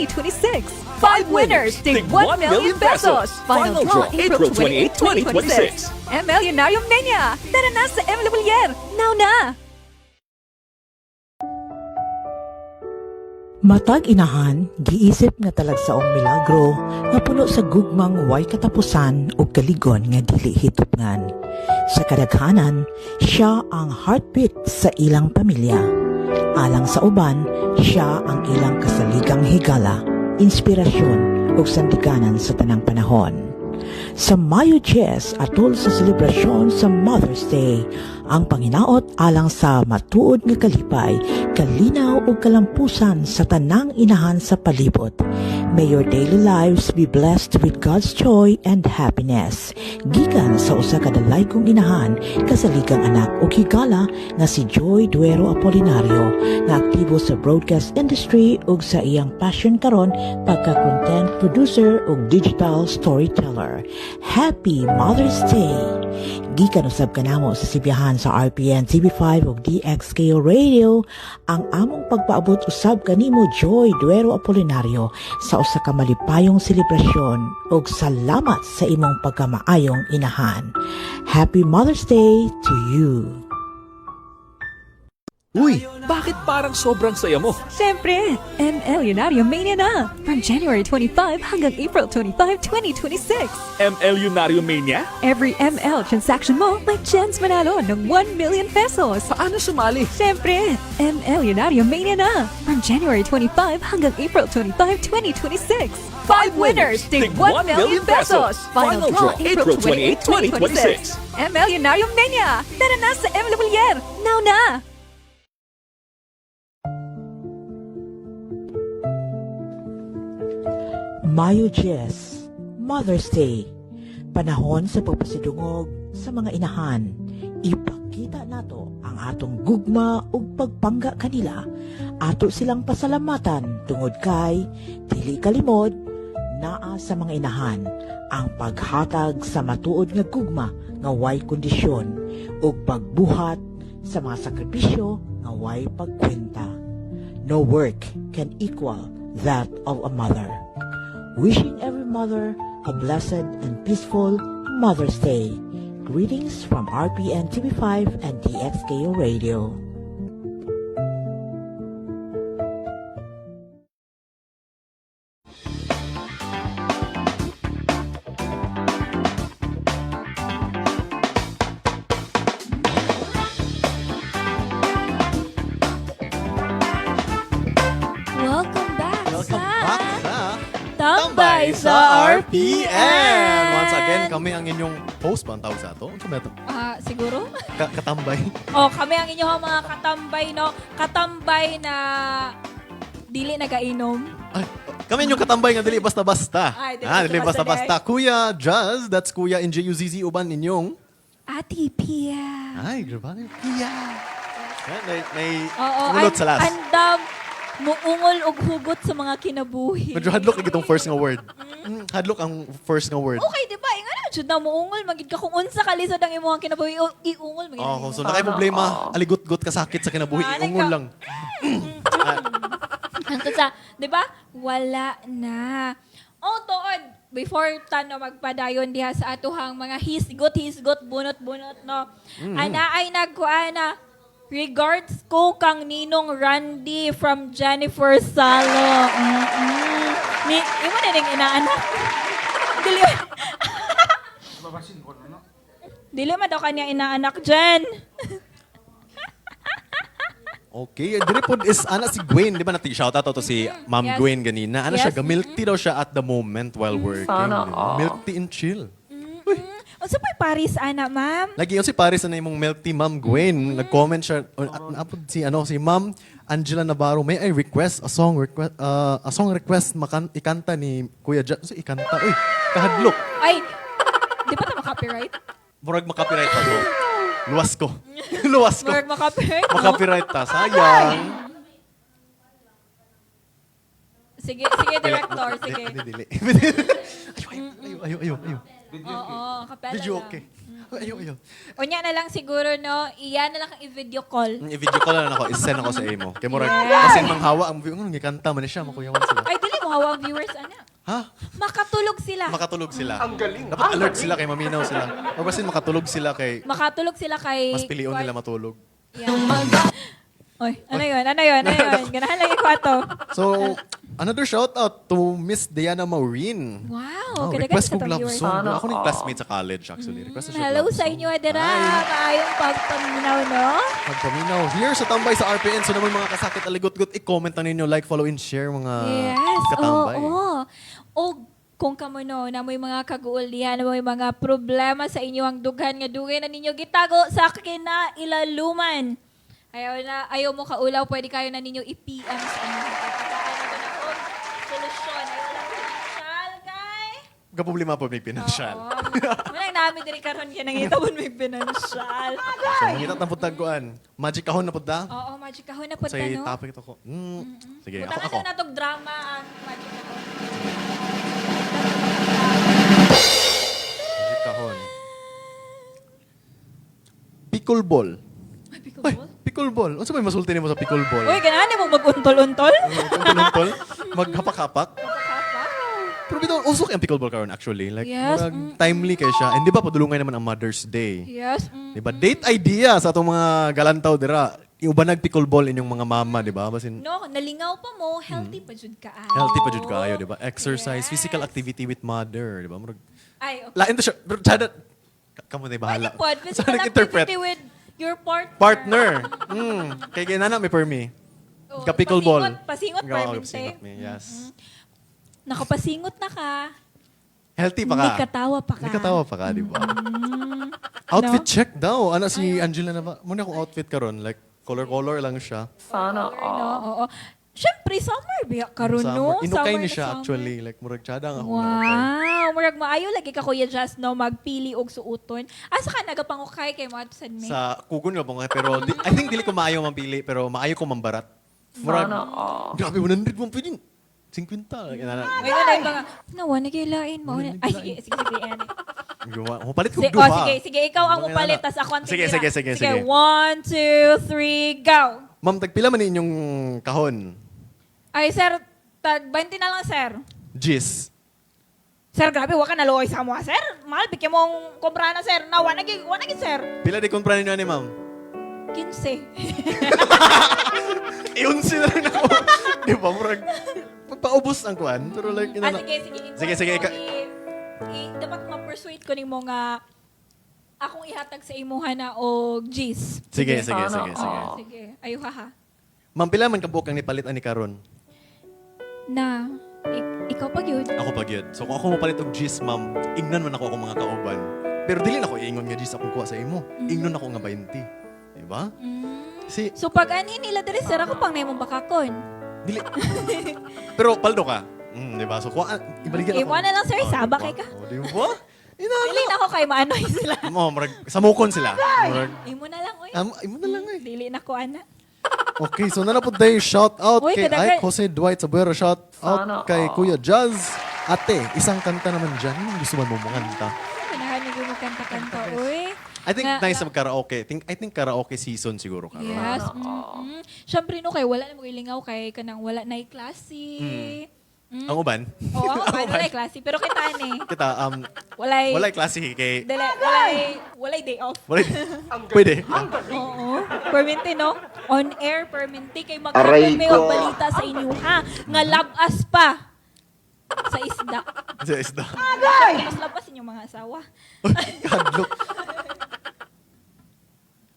2026. 5 winners, tig 1 million pesos! Final draw, April 28, 2026. ML Lunario Mania! Tara na sa ML Villar! Now na! Matag inahan, giisip nga talagsaong milagro nga puno sa gugmang way katapusan o kaligon nga dili hitupngan. Sa kadaghanan, siya ang heartbeat sa ilang pamilya. Alang sa uban, siya ang ilang kasaligang higala, inspirasyon ug sandiganan sa tanang panahon. Sa Mayo 10 atol sa selebrasyon sa Mother's Day, ang panginaot alang sa matuod nga kalipay, kalinaw ug kalampusan sa tanang inahan sa palibot. May your daily lives be blessed with God's joy and happiness. Gikan sa usa ka dalaygong inahan, kasaligang anak ug higala nga si Joy Duero Apolinario, nga aktibo sa broadcast industry ug sa iyang passion karon pagka-content producer ug digital storyteller. Happy Mother's Day! Gikan usab kanamo sa sibiyahan sa RPN TV5 ug DXKO Radio, ang among pagpaabot usab kanimo Joy Duero Apolinario sa usa ka malipayong selebrasyon ug salamat sa imong pagkamaayong inahan. Happy Mother's Day to you! uy, Bakit parang sobrang saya mo? Siyempre, ML Lunario Mania na! From January 25 hanggang April 25, 2026. ML Lunario Mania? Every ML transaction mo, may chance manalo ng 1 million pesos. Paano sumali? Siyempre, ML Lunario Mania na! From January 25 hanggang April 25, 2026. 5 winners, tig 1 million pesos. Final draw, April 28, 2026. ML Lunario Mania! Tara na sa ML Villar! Now na! Mayo 10, Mother's Day. Panahon sa pagpasidungog sa mga inahan. Ipakita nato ang atong gugma ug pagpangga kanila. Ato silang pasalamatan tungod kay dili kalimod naa sa mga inahan ang paghatag sa matuod nga gugma nga way kondisyon ug pagbuhat sa mga sakripisyo nga way pagkwenta. No work can equal that of a mother. Wishing every mother a blessed and peaceful Mother's Day. Greetings from RPN TV5 and DXKO Radio. Welcome back Welcome sa back sa Tambay sa RPN. Once again, kami ang inyong host ba ang tawag sa ato? Ano ba ito? Siguro? Katambay. Kami ang inyong mga katambay, no? Katambay na dili nagainom. Ay, kami yung katambay nga dili basta-basta. Ay, Dili basta-basta. Kuya Jazz, that's Kuya NJUZZ uban ninyong. Ate Pia. Ay, grabe. Kuya. May Oo, mulot sa last. andam muungol og hugot sa mga kinabuhi. Medyo hadlok ang itong first nga word. Hadlok ang first nga word. Okay, di ba? Ingana, jud na muungol. Magid ka kung unsa ka lisod ang imong kinabuhi. Iungol. Magid Oh, so nakay problema, aligot-got ka sakit sa kinabuhi, Ano iungol ka? lang. Hangtod sa, di ba? Wala na. Tuod. Before tano magpadayon diha sa atuhang mga hisgot, bunot-bunot, no? Ana ay nagkuana. Regards ko kang Ninong Randy from Jennifer Salo. Imo na ning inaanak. Dili. Dili man daw kanya inaanak Jen. Okay, dire pod is ana si Gwen, di ba natin shout out to si Ma'am Yes. Gwen ganina. Ana siya Yes. milk tea daw siya at the moment while working. Milk tea and chill. Unsa pa'y Paris ana, ma'am? Lagi yun si Paris na imong milk tea, Ma'am Gwen. Nag-comment siya, naapod si Ma'am Angela Navarro, may I request a song request ikanta ni Kuya Jazz. So, ikanta, uy, kahadlok. Ay, di ba ito makapiright? Murag makapiright pa ko. Luwas ko. Luwas ko. Marag makapiright? Makapiright ta. Sayang. Sige, director, sige. Dili. Ayo. Oo, kapela Video lang. okay. Ayo. Unya na lang siguro, no? Iyan na lang ang i-video call. I-video ko lang ako, i-send ako sa imo. Kay murag, kasi manghawa ang view, gikanta man siya, makuyawan sila. Ay, dili mo hawa ang viewers, ana. Ha? Makatulog sila. Makatulog sila. Ang galing. Dapat alert sila kay maminaw sila. O basin makatulog sila kay Makatulog sila kay... mas pilion nila matulog. Yan. Oy, ano yun? Ganahan lang yung kwato. So, another shout out to Miss Diana Maureen. Wow, Request sa kong tong love viewers. song. Ako ng classmate sa college actually. Request na siya Hello love sa song. inyo, Adira. Hi. Maayong pagpaminaw, no? Pagpaminaw. Here sa Tambay sa RPN. So naman mga kasakit aligot-got, i-comment na ninyo, like, follow, and share mga Yes, katambay. oo. O kung kamo no, na may mga kaguol diha, na may mga problema sa inyo ang dughan nga dugay na ninyo gitago sa kinailaluman. Ayaw mo kaulaw, pwede kayo na ninyo i-PM sa inyo. Solusyon. Ayaw lang financial, kay? Problema po may pinansyal. Manang namin diri karon kaya nangita mo may financial. So, mangitat na putaguan. Magic kahon na punta. Oo, magic kahon na po Sa no? topic ito ko. Sige, Butangan ako. na natong drama ang magic kahon. Magic kahon. Pickleball. Ay, Ay, pickleball? pickleball. Ano sa may masulti mo sa pickleball? Uy, ganahan mo mag-untol-untol? Tuntol-tuntol? Maghapak-hapak? Pero bitaw, usok yung pickleball karon actually. Like, Yes, murag timely kay siya. And di ba, padulungay naman ang Mother's Day. Yes. Di ba? Date idea sa itong mga galantaw dira. Iubanag pickleball inyong mga mama, di ba? Basin, No, nalingaw pa mo, healthy pa jud ka. healthy pa jud kayo, di ba? Exercise, physical activity with mother, di ba? Murag, Ay, okay. lain to siya. Pero, Chada, kamu na bahala. Pwede po, Saan physical nag-interpret? activity with your partner. Partner. Kay ginana may permi. Oh, Ka-pickleball. Pasingot, Ikaw, permente. pasingot me, yes. Nakapasingot na ka. Healthy pa ka. May katawa pa ka. May katawa pa ka, di ba? Outfit check daw. Ano si Angela na ba? Muna kung outfit ka ron. Like, color-color lang siya. No, oo. Syempre, summer biya karon no. Inukay Summer ni na siya summer. actually. Like, murag tiyada nga ako naukay. Wow, murag maayo lagi ka Kuya Jazz no magpili og suoton. Asa ka nagapangukay kay mo sad me? Sa kugon nga mga pero I think dili ko maayo mapili pero maayo ko mambarat. Murag, grabe, 100 mo pwede. 50. May na mga nawa nagilain mo. Ay sige yan. Mapalit ko Si, duha. sige, ikaw ang mupalit tas ako ang Sige, titira. sige. 1, 2, 3, go. Ma'am, tagpila man inyong kahon? Ay sir, tag 20 na lang sir. Jis. Sir, grabe, wa ka naluoy sa mo, sir. Mahal, bigyan mong kumpra na, sir. Na, wa nagi, sir. Pila di kumpra ninyo ni ma'am? 15. Iyon sila rin ako. Di ba, murag, magpaubos ang kuhan. Pero like, Sige. Dapat ma-persuade ko ni mo nga akong ihatag sa imuha na o G's. Sige. Sige, ayo ha. Ma'am, pila man kabuok ang nipalit ani karon? Na, ikaw pag yun. Ako pag yun. So kung ako mapalit og G's, ma'am, ingnan man ako akong mga kauban. Pero dili na ako iingon nga G's akong kuha sa imo. Ingnon ako nga 20. Diba? Si, So pag ani nila dali, sir, ako pang naimong bakakon. dili. Pero paldo ka. Diba? So kuha, ibaligyan ako. Imo na lang, sir, saba kay ka. Diba? Dili na ako kay maanoy sila. Murag, samukon sila. Murag, Imo na lang, oy. imo na lang eh. Dili na ko, ana. Okay, so nanapod tayo shout out Uy, kay kadagan. Jose Dwight Sabuero. Shout out kay Kuya Jazz. Ate, isang kanta naman dyan. Anong gusto man mo kanta? Pinahan niyo magkanta-kanta, uy. I think Nga- nice sa karaoke. I think karaoke season siguro ka. Yes. Siyempre no, kay wala na mo ilingaw kay kanang wala na klase. Ang uban. Oo, ako pa wala klase. Pero kita ni. Kita, Walay, walay klase kay... walay day off. Walay... Pwede. Oo. Perminti, no? On air, perminti. Kay magkakaroon may og balita sa inyo, ha? Nga labas pa sa isda. Sa isda. Mas labas inyong mga asawa. Kadlok.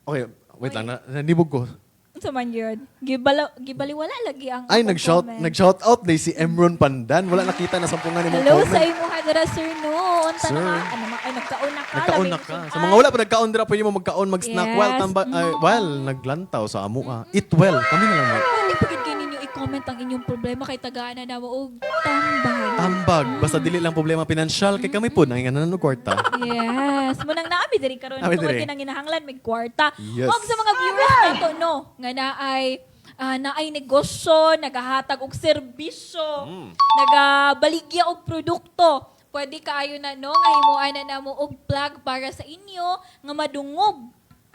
Okay, wait lang. Nanibog ko. Unsa man yun? Gibaliwala lagi ang Ay, akong comment. nag-shout out day si Emron Pandan. Wala nakita na sampungan ni mong Hello comment. sa imo hadra sir no. Unta Sir. na ay nagkaon na ka. Nagkaon na ka. Sa mga wala pa nagkaon dira, pwede mo magkaon, mag-snack Yes. while naglantaw sa amo. Eat well. Kami na lang. Hindi pagid kay ninyo i-comment ang inyong problema kay tagaan na daw og tambay. Ambag. Basta dili lang problema pinansyal. Kay kami po, nanginganan ng kwarta. Yes. Munang naabi diri karon Naabi tungod diri. kinang ginahanglan may kwarta. Yes. Og sa mga viewers nato no, nga naay negosyo, nagahatag og serbisyo, nagabaligya og produkto. Pwede kaayo na no nga himuan na namo og plug para sa inyo nga madungog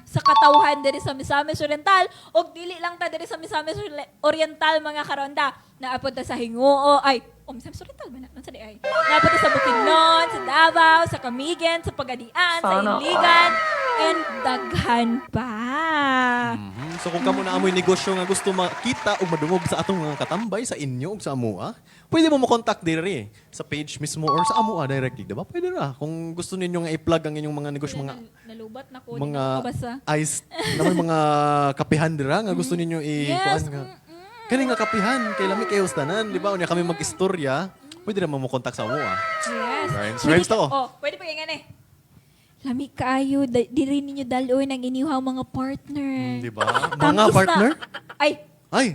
sa katawhan diri sa Misamis Oriental og dili lang ta diri sa Misamis Oriental mga karonda. Naapod ta sa Hinguo ay Misamis Oriental ba na? Sa di ay. Naapod ta sa Bukidnon, sa Davao, sa Camigen, sa Pagadian, sa Iligan, and daghan pa. So kung kamo na amoy negosyo nga gusto makita o madungog sa atong mga katambay sa inyo o sa amoa, pwede mo mo-contact diri sa page mismo or sa amoa directly, diba? Pwede ra. Kung gusto ninyo nga i-plug ang inyong mga negosyo, mga Nalubat na ko mga dito kabasa. ice naman mga kapihan dira nga gusto ninyo Yes. nga. Kani nga kapihan kay lami kayo tanan, di ba? Unya kami mag-istorya, pwede ra mo mo-contact sa amoa. Yes. Rhymes. Pwede Rhymes to. Oh, pwede pa yung eh. Lami kaayo, di rin ninyo daloy ng inyong mga partner. Di ba? Mga Tapos partner? Ay, Ay.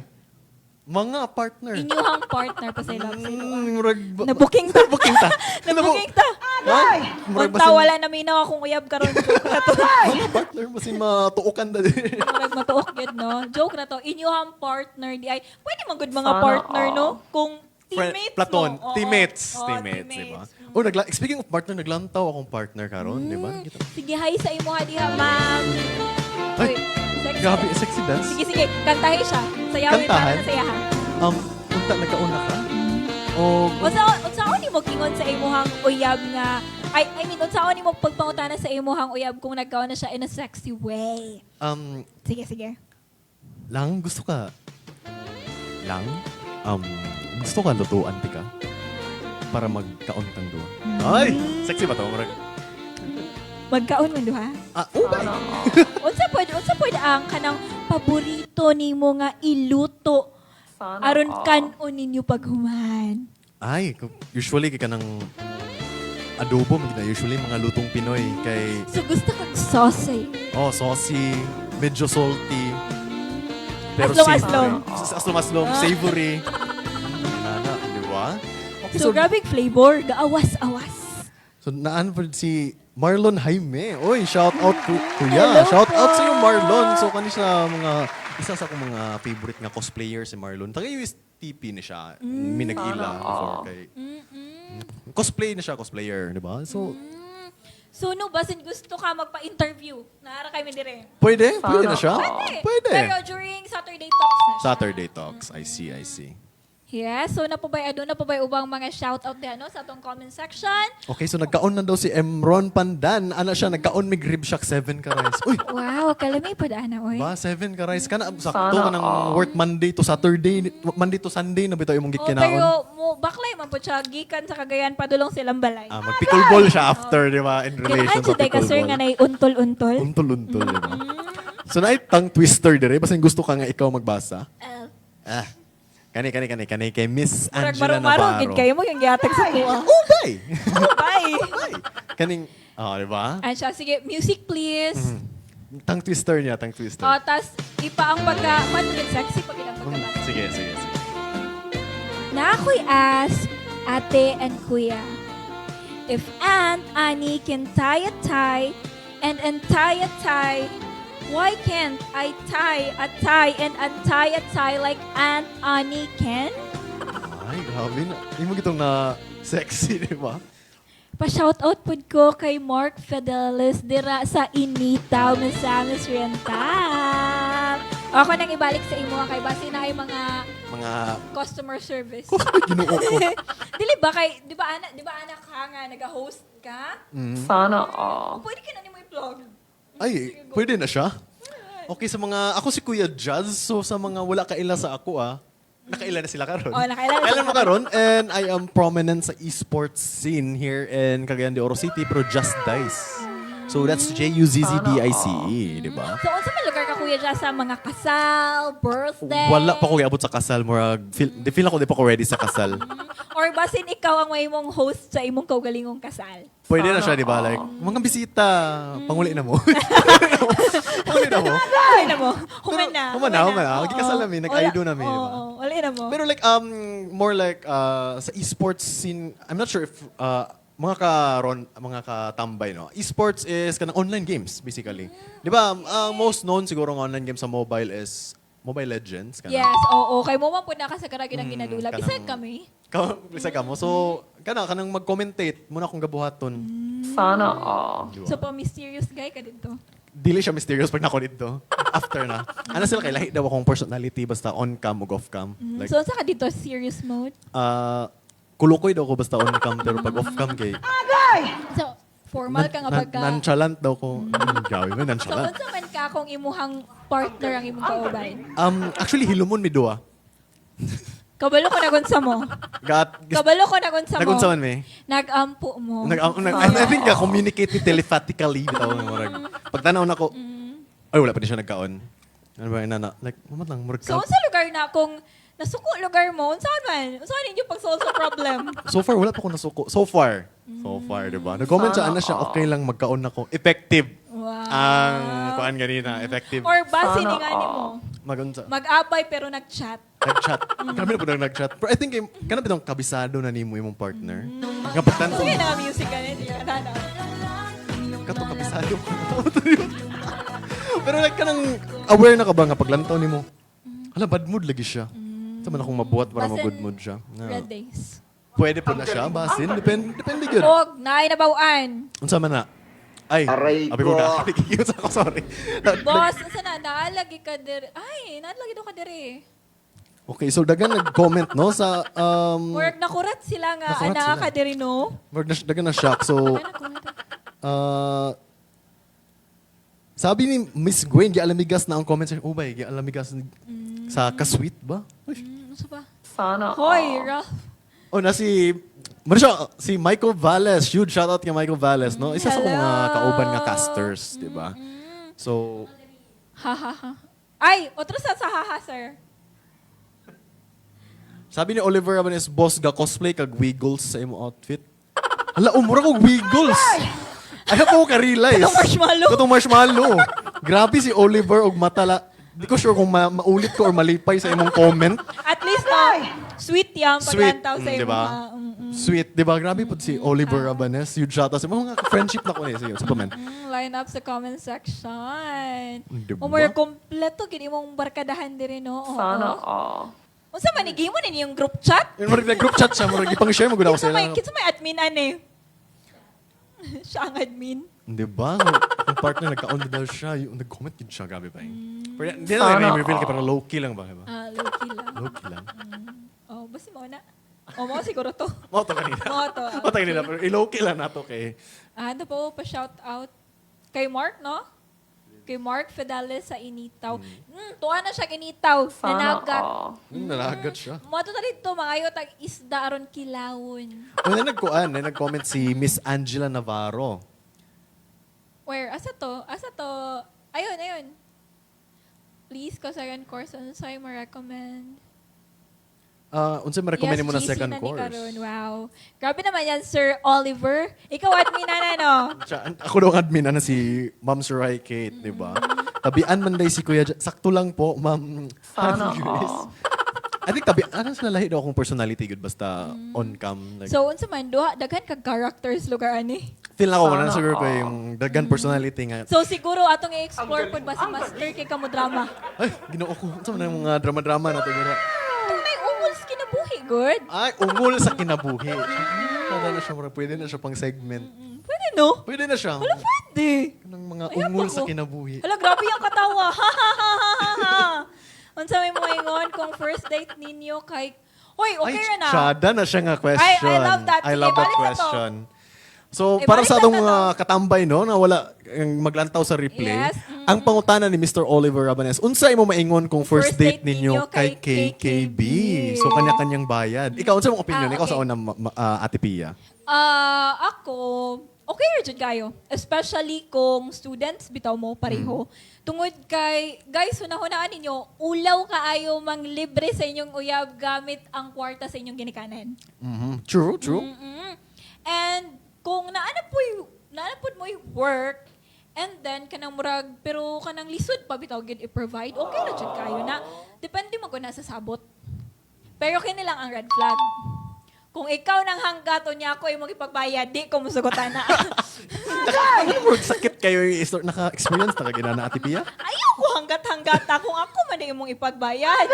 Mga partner. inyong partner pa sa ilap sa ilo. Murag Nabuking ta. Nabuking ta. Nabuking ta. Ay. Murag Unta wala na minaw akong uyab karon joke na to. Mga partner mo si matuukan da din. Murag matuok yun, no? Joke na to. Inyong partner di ay, pwede man good mga partner, no? Kung teammates Platon, mo. Oo. teammates, Oo, teammates, di ba? Oh, speaking of partner, naglantaw akong partner karon, di ba? Kita. Sige, hi sa imo diha, ma'am. Ay, Uy, sexy. grabe, sexy dance. Sige, sige. Kantahin siya. Sayawin para Kantahan? na sayahan. Unta, nagkauna ka? O, Unsaon ni mo kingon sa imuhang uyab nga I mean unsaon ni mo pagpangutana sa imuhang uyab kung nagkaon na siya in a sexy way. Sige, sige. lang, gusto ka? Lang? Gusto ka lutuan, tika? Para magkaon tang duwa. Ay! Sexy ba to? Murag. Magkaon man duha. Okay. Unsa pwede ang kanang paborito nimo nga iluto aron kanon ninyo paghuman. Ay, usually kay kanang adobo, usually mga lutong Pinoy kay So gusto kag saucy. saucy, medyo salty. Aslong-aslong. Aslong-aslong, savory. Nana, di ba? Okay, So, grabe flavor. Gaawas-awas. So, naan po si Marlon Jaime. Oy, shout out kuya. Hello Shout out po. sa iyo, Marlon. So, kani siya isa sa akong mga favorite nga cosplayer si Marlon. Taga-USTP ni siya. Minag-ila before kay... Cosplay na siya, cosplayer, di ba? So, So, no, basin gusto ka magpa-interview. Naara kami dire. pwede? Pwede na siya? Pwede. Pero during Saturday Talks na siya. Saturday Talks. I see. Yes, so napabay ubang mga shoutout din sa atong comment section. Okay, so nagkaon na daw si Emron Pandan. Ano siya, nagkaon mig rib shack 7 ka rice. Uy, Wow, kalami pa na, oy. ba 7 ka rice ka na. Sakto ka ng work Monday to Saturday, Monday to Sunday na bitaw imong Oh, gikinaon. pero mo baklay man po siya gikan sa Cagayan padulong silang balay. Mag-pickleball siya after, di ba? In relation Kailangan sa siya ka sir nga pickleball. nay untol-untol. Untol-untol, di ba? So, na tongue twister dire. Basta gusto ka nga ikaw magbasa. Kani, kay Miss Murag Angela marong-marong gid Navarro. kayo mo yung giatag sa kuha. Oh, bye! Bye. Kaning, di ba? Ano siya, sige, music please. Tongue twister niya, tongue twister. Tas ipa ang madrid sexy pag ilang pagkabasa. Sige. Na ako'y ask, ate and kuya, if Aunt Annie can tie a tie and untie a tie, why can't I tie a tie and untie a tie like Aunt Annie can? Ay, grabe na. Hindi mo gitong na sexy, di ba? Pa-shoutout po ko kay Mark Fidelis dira sa Initaw, Misamis Rental. Ako nang ibalik sa imo kay base na ay mga Mga, customer service. ginoo ko. Dili ba kay, di ba anak ka nga nag-host ka? Sana Pwede ka na ni mo i-vlog. Ay, pwede na siya? Okay, ako si Kuya Jazz. So, sa mga wala kaila sa ako, nakaila na sila karon. Oh, nakaila na Kailan sila mo karon? And I am prominent sa esports scene here in Cagayan de Oro City, pero Just Dice. So, that's Juzzddice, di ba? So, unsa man lugar ka kuya dyan sa mga kasal, birthday? Wala pa ko iabot sa kasal. Feel ako di pa ko ready sa kasal. Or basin ikaw ang may mong host sa imong kaugalingong kasal? Pwede na siya, di ba? Like, mga bisita, panguli na mo. Panguli na mo. Ay na mo. Human na. Magkikasal namin, nag-aido namin, di ba? Oo, wala na mo. Pero like, more like, sa esports scene, I'm not sure if, mga katambay, no? Esports is kanang online games, basically. Di ba, most known siguro ng online games sa mobile is Mobile Legends. Kanang, Yes, oo. Kay mo man po na sa karagin ang ginadula. kanang- Bisan kami. Bisa ka mo. So, kanang mag-commentate, muna akong gabuhaton. Sana So, pa mysterious guy ka dito. Dili siya mysterious pag nako dito. After na. Ano sila kay lahi daw akong personality basta on-cam o off-cam. Like, So, saan ka dito? Serious mode? kulukoy daw ko basta on-cam pero pag off-cam kay So, formal ka nga pagka... nonchalant daw ko. Gawi mo, So, nonchalant. unsa man ka kung imuhang partner ang imong kaubay? Actually, hilumon mi duwa. Kabalo ko nagunsa mo. Kabalo ko nagunsa mo. Nagunsa man mi. Nag-ampo mo. I think communicate telepathically. Bitaw ng murag. Pag tanaw na ko, ay wala pa din siya nagkaon. Ano ba inana? Like, mamat lang, murag So, ka. unsa lugar na kung nasuko lugar mo, unsaon man? Unsaon ninyo pag-solve sa problem? So far, wala pa ko nasuko. So far, diba? Nag-comment siya, ano siya, okay lang magkaon na ko. Effective. Wow. Ang kuan ganina, effective. Or base ni nga ni mo. Magunsa. Mag-abay pero nag-chat. Nag-chat. Kami na po nag-chat. Pero I think, kana bitong kabisado na nimo imong partner. Kapag tanong, Sige na nga music ka na. kato kabisado ko. Pero like, kanang aware na ka ba nga paglantaw nimo? Hala, bad mood lagi siya. Sa man akong mabuhat para Basin, mag-good mood siya. Red days. Pwede po na siya, basin. Depende yun. Og, naay nabawaan. Unsa man na? Ay, Aray abi ko ko. na. Nagkikiyos ako, sorry. Boss, unsa na? Naalagi ka dire. Ay, naalagi daw ka dire. Okay, so dagan nag-comment, no? Sa, Murag nakurat sila nga. Nakurat Ana sila. ka dire, no? dagan na shock. So, sabi ni Miss Gwen, gialamigas na ang comment sa ubay, gialamigas sa kasweet ba? Uy. Ano ba? Sana Hoy, rough. Oh, na si Michael Valles. Huge shoutout kay Michael Valles, no? Isa sa Hello. mga kauban nga casters, di ba? So, Ha, ha, ha. Ay, otro sa haha, sir. sabi ni Oliver Abanes, boss, ga cosplay kag wiggles sa imo outfit. Hala, umura kong wiggles! Ay, ako ka-realize. Katong marshmallow. Katong marshmallow. Grabe si Oliver og Di ko sure kung maulit ko or malipay sa imong comment. At least, no, sweet yung Sweet, paglantaw sa di imo. ba? Sweet, di ba? Grabe po si Oliver Abanes. Huge shoutout sa mga friendship na ko niya. Sige, supplement. Line up sa comment section. Di ba? Umar, kompleto, gini mong barkadahan din rin, no? Sana, Unsa manigay mo ninyo yung group chat? Yung marag group chat siya, marag ipang-share mo gud ako sa ila. Kinsa may admin, ane? Siya ang admin. Di ba? Yung partner, nagka-on na daw siya. Yung nag-comment yun siya, grabe pa Pero hindi na reveal kaya parang low-key lang ba? Diba? Low-key lang. Low-key lang. Oh, basi mo na. Oh, mo siguro to. Mo to kanina. Mo to. Mo to kanina. Pero low-key lang na to kay... Ano po, pa-shout out kay Mark, no? Kay Mark Fidales sa Initaw. Tuwa na siya Initaw. Nanagat. Nalagat siya. Mo to dito, mga tag isda aron kilawon. Nag-comment si Miss Angela Navarro. Where? Asa to? Ayun. Please, kasayan course, ano sa'yo ma-recommend? Unsa ma-recommend mo na GC second na ni course? Karon. Wow. Grabe naman yan, Sir Oliver. Ikaw, admin na, no? Ako daw admin na si Ma'am Suray Kate, di ba? Tabian man day si Kuya sakto lang po, Ma'am. Sana I think sila lahi daw akong personality good basta on-cam. Like, So, unsa man, daghan kag characters lugar ani. feel na ako na siguro ko yung dagan personality nga. So, siguro atong i-explore pod ba si Master kay kamo drama. Ay, ginoo ko. Unsa man yung mga drama-drama na to gira. May umuls kinabuhi, good. Ay, ungol sa kinabuhi. Kada na siya, pwede na siya pang segment. Pwede, no? Pwede na siya. Wala, pwede. Ng mga Ay, ungol ako. sa kinabuhi. Hala, grabe yung katawa. Unsa may mo ingon kung first date ninyo kay... Hoy, okay Ay, ra na. tsada na siya nga question. I love that. I Sige, love that balik na to. question. So, Eh, para balik sa na atong to. mga katambay, no, na wala ang maglantaw sa replay, Yes. ang pangutana ni Mr. Oliver Rabanes, unsa imo maingon kung first date ninyo kay KKB? So, kanya-kanyang bayad. Ikaw, unsa mong opinion? Ikaw sa okay. una, Ate Pia. Ako, okay ra jud kayo. Especially kung students bitaw mo pareho. Tungod kay guys, hunahunaan ninyo, ulaw kaayo mang libre sa inyong uyab gamit ang kwarta sa inyong ginikanan. True, true. And kung naanapod mo yung work, and then kanang murag pero kanang lisod pa bitaw gid i-provide, okay ra jud kayo na. Depende mo kung nasa sabot. Pero kini lang ang red flag. Kung ikaw nang hanggato niya ako imong ipagbayad, di ko musugutan na. Ano sakit kayo yung naka-experience na kagina na Ate Pia? Ayaw ko hanggat-hanggata kung ako man di imong ipagbayad.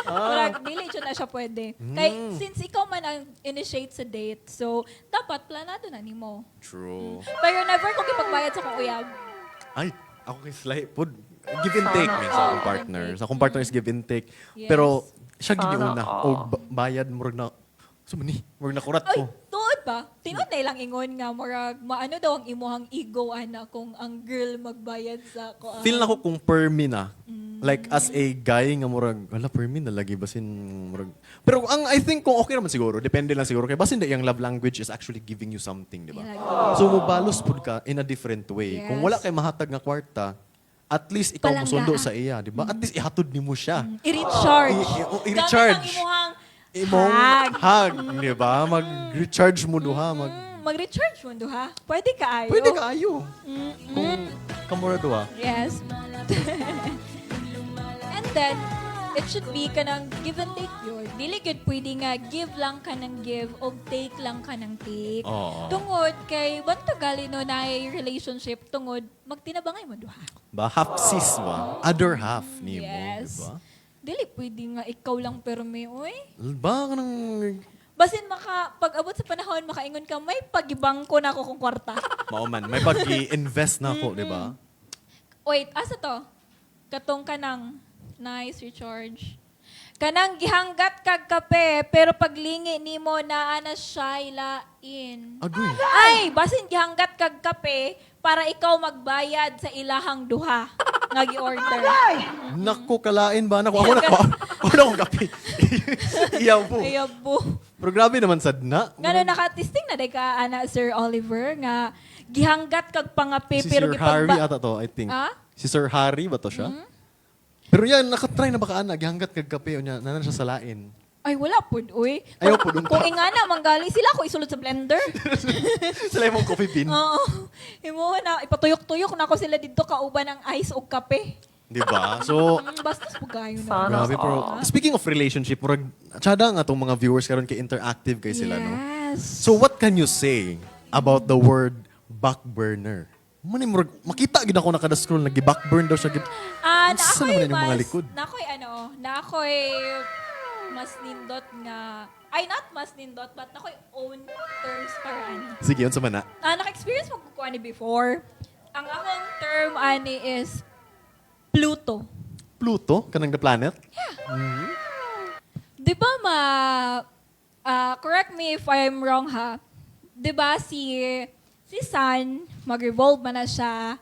Murag, dili jud na siya pwede. Kay since ikaw man ang initiate sa date, so dapat planado na nimo. True. Pero never ko ipagbayad sa kong uyab. Ay, ako kay Sly, pod, give and take min sa akong partner. Sa akong partner is give and take. Yes. Pero, siya giniuna. O bayad, murag na, sumani, murag na kurat Ay, ko. tuod ba? Tinod na ilang ingon nga, murag, maano daw ang imuhang ego, ana, kung ang girl magbayad sa ko. Feel na ko kung per me na. Like, as a guy nga murag, wala, per me na lagi basin, murag. Pero I think kung okay naman siguro, depende lang siguro. Kaya basin na yung love language is actually giving you something, di ba? Yeah. So, mubalos pod ka in a different way. Yes. Kung wala kay mahatag nga kwarta, at least ikaw Palanggaan. musundo sa iya, di ba? At least ihatod ni mo siya. I-recharge. I-recharge. Gamit ang imuhang Imong hag. hug, di ba? Mag-recharge mo duha, Mag-recharge mo, ha? Pwede ka ayo. Pwede kaayo. Kung kamura duha. Yes. And then, it should be ka ng give and take yun. Dili good pwede nga give lang ka ng give o take lang ka ng take. Oo. Tungod kay banto gali no na relationship tungod magtinabangay mo duha. Ba? Half sis ba? Other half ni mo, Yes. di ba? Dili pwede nga ikaw lang pero may uy. Ba ka nang... Basin pag-abot sa panahon makaingon ka may pagibang ko na ako kung kwarta. Mauman, may pag-i-invest na ako, di ba? Wait, asa to? Katong kanang nice recharge. Kanang gihanggat kag kape pero paglingi nimo naa na siya ilain. Agoy. Ay, basin gihanggat kag kape para ikaw magbayad sa ilahang duha nga gi-order. Naku, kalain ba? Ako na akong kape. Iyaw po. Ayabo. Pero grabe naman sadna. Ngano nakatisting na day ka ana Sir Oliver nga gihanggat kag pangape Si pero Sir Harry ata to, I think. Ah? Si Sir Harry ba to siya? Pero yan, nakatry na baka ana, gihanggat kag kape, unya, nanan siya sa lain. Ay, wala po, uy. Ayaw po dun. Kung ingana, manggali sila ko isulod sa blender. Sila yung coffee bean. Oo. Imo na, ipatuyok-tuyok na ako sila dito kauban ng ice o kape. Di ba? So, Bastos po kayo na. grabe pero speaking of relationship, murag tsada nga tong mga viewers karon kay interactive kay sila, no? Yes. So what can you say about the word backburner? Mani murag makita gid ako nakada-scroll nagi-backburn daw siya. Unsa naman yung mga likod? Nakoy mas nindot nga, ay not mas nindot, but nakoy own terms para ani. Sige, unsa man na? Naka-experience mo ko ani before. Ang akong term ani is Pluto. Pluto, kanang the planet? Di ba correct me if I'm wrong ha, di ba si Sun, mag-revolve man na siya,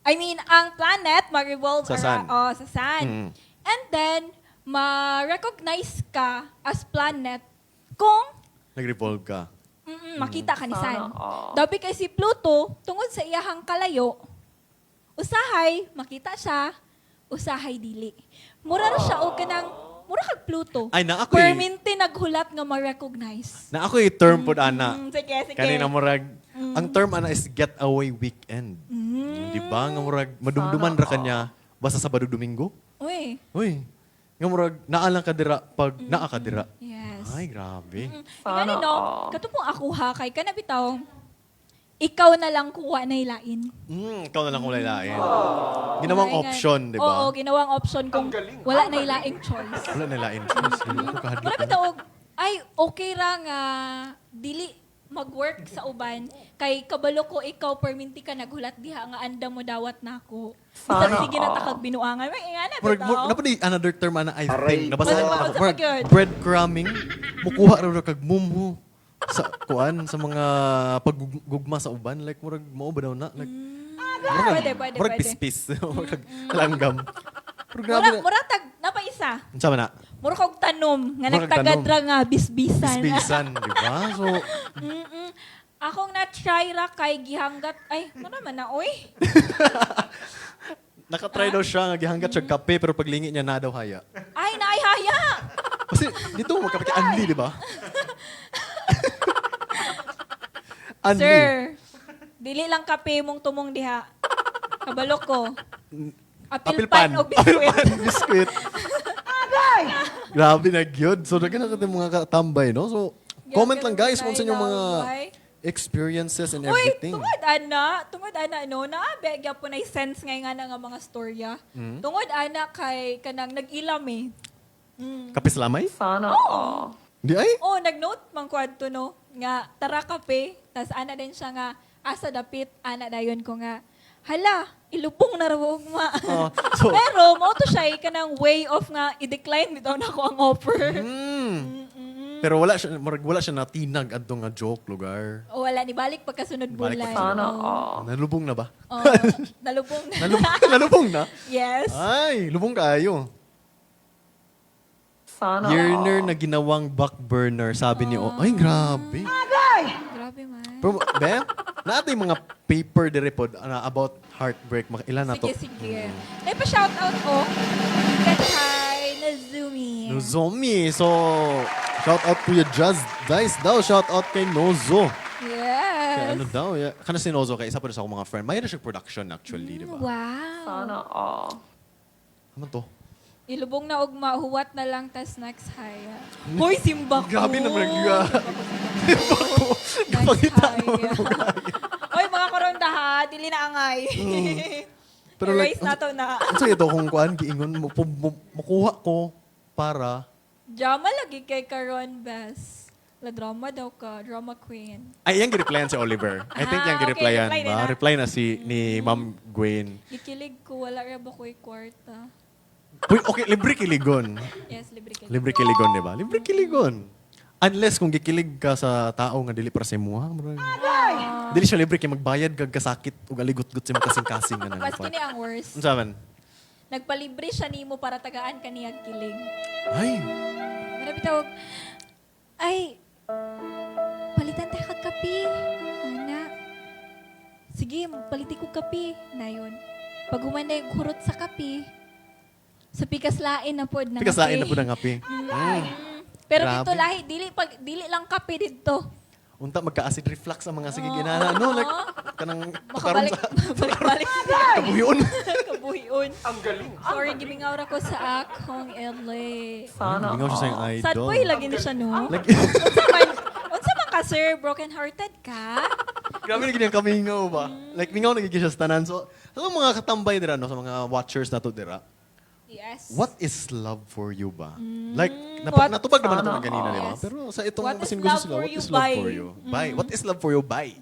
I mean, ang planet mag-revolve Sa sun. sa sun. And then, ma-recognize ka as planet kung Nag-revolve ka. makita ka ni Sun. Dabi kay si Pluto, tungod sa iyahang kalayo, usahay, makita siya, usahay dili. Mura na siya o kanang, mura kag Pluto. Ay, na ako eh. Perminti naghulat nga ma-recognize. Na ako yung term pod ana. Sige. Kanina murag ang term ana is getaway weekend. Di ba nga murag madumduman ra kanya basta Sabado Domingo? Uy. Uy. Nga murag naa lang ka dira pag naa ka dira. Yes. Ay, grabe. Gani no, katupong ako ha, kay kanabitaw, ikaw na lang kuha na ilain. Ikaw na lang kung lalain. Ginawang option, di ba? Oo, ginawang option kung wala na ilaing choice. Wala na lain. Ako kahadlok. Kanabitaw, ay okay ra nga, dili mag-work sa uban, kay kabalo ko ikaw perminti ka naghulat diha nga anda mo dawat nako. Bisag sige na takag binuangan. May ingana Murag, bitaw. napadi another term ana I think. Nabasahan Ano, ko. ano, Murag, ano, breadcrumbing. Mukuha ra kag mumhu sa kuan sa mga paggugma sa uban like murag mao ba daw na like Pwede. murag pispis murag langgam pero grabe na Muratag, napaisa. unsa man na Mura kog tanom, nga Murag nagtagadra nga bisbisan. bisbisan di ba so Akong na-try ra kay gihanggat, ay, ano naman na, oy? nakatry daw siya nga gihanggat siya kape pero paglingi niya na daw haya Ay, naihaya! kasi dito magkape kay Anli di ba Anli Sir, dili lang kape mong tumong diha. Kabalo ko. Apilpan o biskwit. Apilpan, biskwit. Grabe na gyud. So, nagana ka mga katambay, no? So, comment lang guys kung sa inyong mga experiences and Uy, everything. tungod ana, no, naabe, po na sense ngay nga na nga mga storya. Tungod ana kay kanang nag-ilam eh. Kapis lamay? Oo. Di ay? Oh, nag-note mang kwadto no nga tara kape, tas ana din siya nga asa dapit ana dayon ko nga hala, ilupong na raw ugma. So- Pero mo to siya kanang way of nga i-decline bitaw na ko ang offer. Pero wala siya natinag adto nga joke lugar. O wala ni balik pagkasunod Balik bulay. pagkasunod. Nalubong na ba? Oh, nalubong na. Nalubong na? Yes. Ay, lubong kaayo. Yearner na ginawang backburner, sabi ni ay, grabe. Grabe man. Pero, be, natin yung mga paper direpod about heartbreak. Ilan na to? Sige. May pa shoutout ko. Kay Nazumi. Nozomi. So, shout out Kuya Jazz Dice daw. Shout out kay Nozo. Yes. Kaya ano daw? Kana si Nozo kay isa pa rin sa akong mga friend. Mayroon siya production actually, di ba? Wow. Ano to? Ilubong na og mahuwat na lang tas next haya. Hoy, simba ko. Grabe naman. Next haya. Hoy, mga koronda ha. Dili na angay. Pero like, Erase na to na. ano ito kung kuhan, giingon, makuha ko para, Drama lagi kay Karon Bes. La drama daw ka. Drama queen. ay, yan gi-replyan si Oliver. I think yan okay, gi-replyan reply ba? nila. Reply na ni Ma'am Gwen. Ikilig ko. Wala rin ba ko'y kwarta? Uy, okay, libre kiligon. Yes, libre ka. Libre kiligon, di ba? Libre kiligon. Unless kung gikilig ka sa tao nga dili para sa imuha, dili siya libre kay magbayad kag kasakit ug aligot-gut sa mga kasing-kasing nga Mas kini ang worst. Unsa man? Nagpalibre siya nimo para tagaan kaniyag kilig. Ay, Marabi tawag, ay, palitan tayo kag kape. Ana. Sige, paliti ko kape. Na yun. Pag humanay hurot sa kape, sa pikas lain na pod na pikasain na po ng api. Pero Grabe. dito lahi, dili lang kape dito. unta magka-acid reflux ang mga sige ginana. No, like, kanang pakaroon Makabalik, sa balik kabuhion. kabuhion. Ang galing. Sorry, giving out ako sa akong LA. Bingaw siya sa yung idol. Sad boy lagi na siya, no? Like, Unsa man ka, sir? Broken-hearted ka? grabe na ganyan kamingaw ba? Like, mingaw nagiging siya sa tanan. So, alam mga katambay dira, no, sa mga watchers na to dira. Yes. What is love for you ba? Like, What- natubag naman natin kanina, di ba? Yes. Pero sa itong What is basin gusto love sila, for what you, is love bye? for you? Bye. What is love for you? Bye.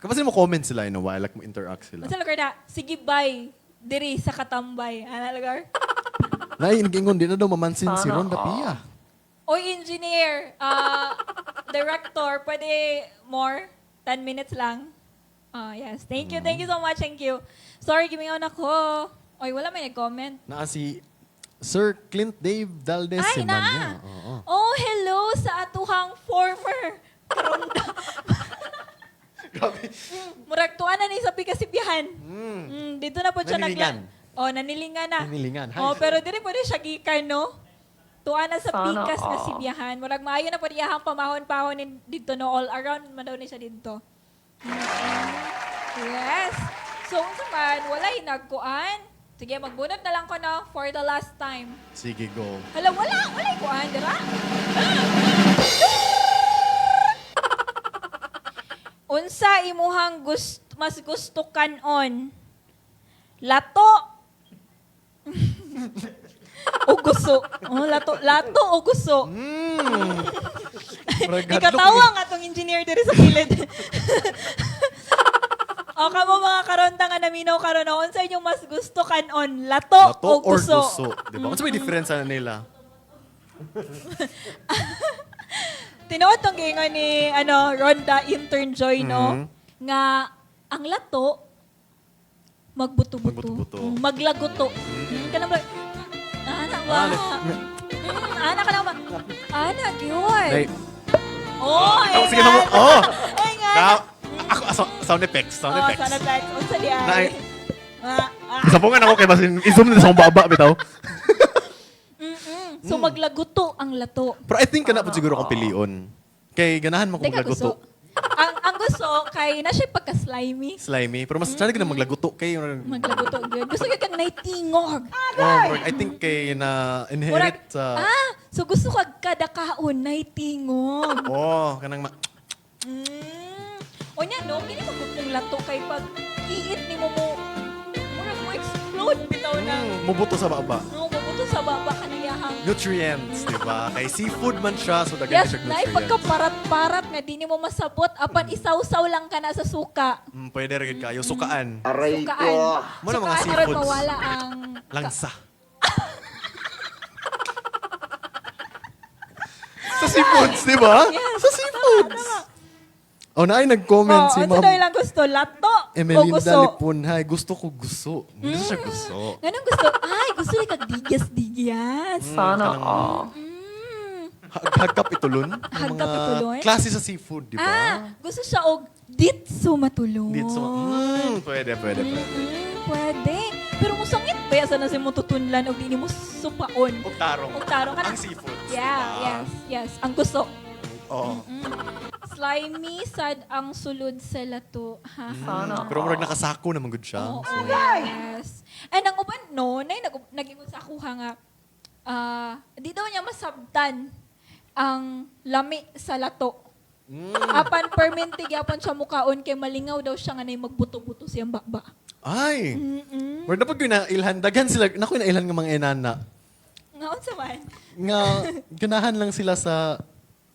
Kapag mo comment sila, you know, why? Like, mo interact sila. Unsa lugar na? Sige, bye. Diri sa katambay. Ano lugar? Nay, nag-ingon, di na daw mamansin si Ron Dapia. Oy, engineer. Director, pwede more? 10 minutes lang. Yes. Thank you so much. Thank you. Sorry, giving out ako. Oy, wala may nag-comment. Naa si Sir Clint Dave Valdez Ay, Simanya. na! Oh, hello sa atuhang former karonda. Grabe. Murag tuwa na ni sa Pikasibihan. Dito na po siya Nanilingan. nanilingan na. Nanilingan. Oh, pero dili po siya gikan, no? Tuwa na sa Pikas na Sibihan. Murag maayo na po iyahang pamahon-pahon dito, no? All around man daw ni siya dito. Yes. So, unsa man, walay nagkuan. Sige, magbunot na lang ko, no? For the last time. Sige, go. Hala, walay kuan, dira? Unsa imuhang mas gusto kanon? Lato o gusto? Oh, lato o gusto? Ikatawa nga tong engineer diri sa kilid. O kamo mga karonta nga naminaw karon, unsa inyong mas gusto kanon? Lato Lato o or gusto? gusto? Diba? Ano may difference na nila? Tinuod tong gingon ni Ronda Intern Joy, no? Nga ang lato magbuto-buto. Magbuto-buto. Maglaguto. Kanang ba? Anak ba? Anak ka na ba? Anak, yun. Like, Oh, ay sige na mo. Oh! Ay nga. Ako, sound effects. Sound effects. Sound effects. Unsa di ay? Nay. Ah. Sapungan ako kay Basin. I-zoom na sa akong baba, bitaw. So maglaguto ang lato. Pero I think kana po siguro kung pilion. Kay ganahan mo kung Teka, maglaguto. gusto. Ang gusto kay na siya pagka-slimy. Slimy. Pero mas sana ka na maglaguto kay Maglaguto gyud. Gusto gyud kang naitingog. I think kay na inherit sa So gusto kag kada kaon naitingog. kanang O nya no, kini magkukong lato kay pag iit ni mo murag mo explode bitaw na. mubuto sa baba. No, mabuto sa baba ka na yahang. Nutrients, di ba? Kay seafood man siya, so daghan Yes, siya nay nutrients. pagkaparat-parat nga di ni mo masabot apan isaw-saw lang ka na sa suka. Pwede rin kayo. Sukaan. Sukaan. Muna mga Sukaan aron seafoods. mawala ang Langsa. Sa seafoods, di ba? Yes. Sa seafoods. Naay nag-comment si unsa Ma'am daw ilang gusto? Lato o Emelinda gusto? Lipunhay. Gusto ko gusto. Gusto siya gusto. Ganun gusto? Ay, gusto ni kag digyas-digyas. Sana Hagkap itulon. Yung Hagkap mga itulon? klase sa seafood, di ba? Gusto siya og ditso matulog. Dito sa... pwede. Pwede. Pero musangit ba yasa na si mo tutunlan og di ni mo supaon? Og tarong. Og tarong ka na. Ang seafoods. Yeah, yes. Ang gusto. Oo. Slimy, sad ang sulod sa lato. Ha? Pero murag nakasako naman good siya. Oo, yes. And ang uban, no, nag-ingon sa kuha nga, di daw niya masabtan ang lami sa lato. Apan perminti gyapon siya mukaon kay malingaw daw siya nga nay magbuto-buto siyang baba. Ay! Or dapat ko na ilhan. Daghan sila. Naku, na ilhan ng mga inana. Ngaon sa man? Nga, ganahan lang sila sa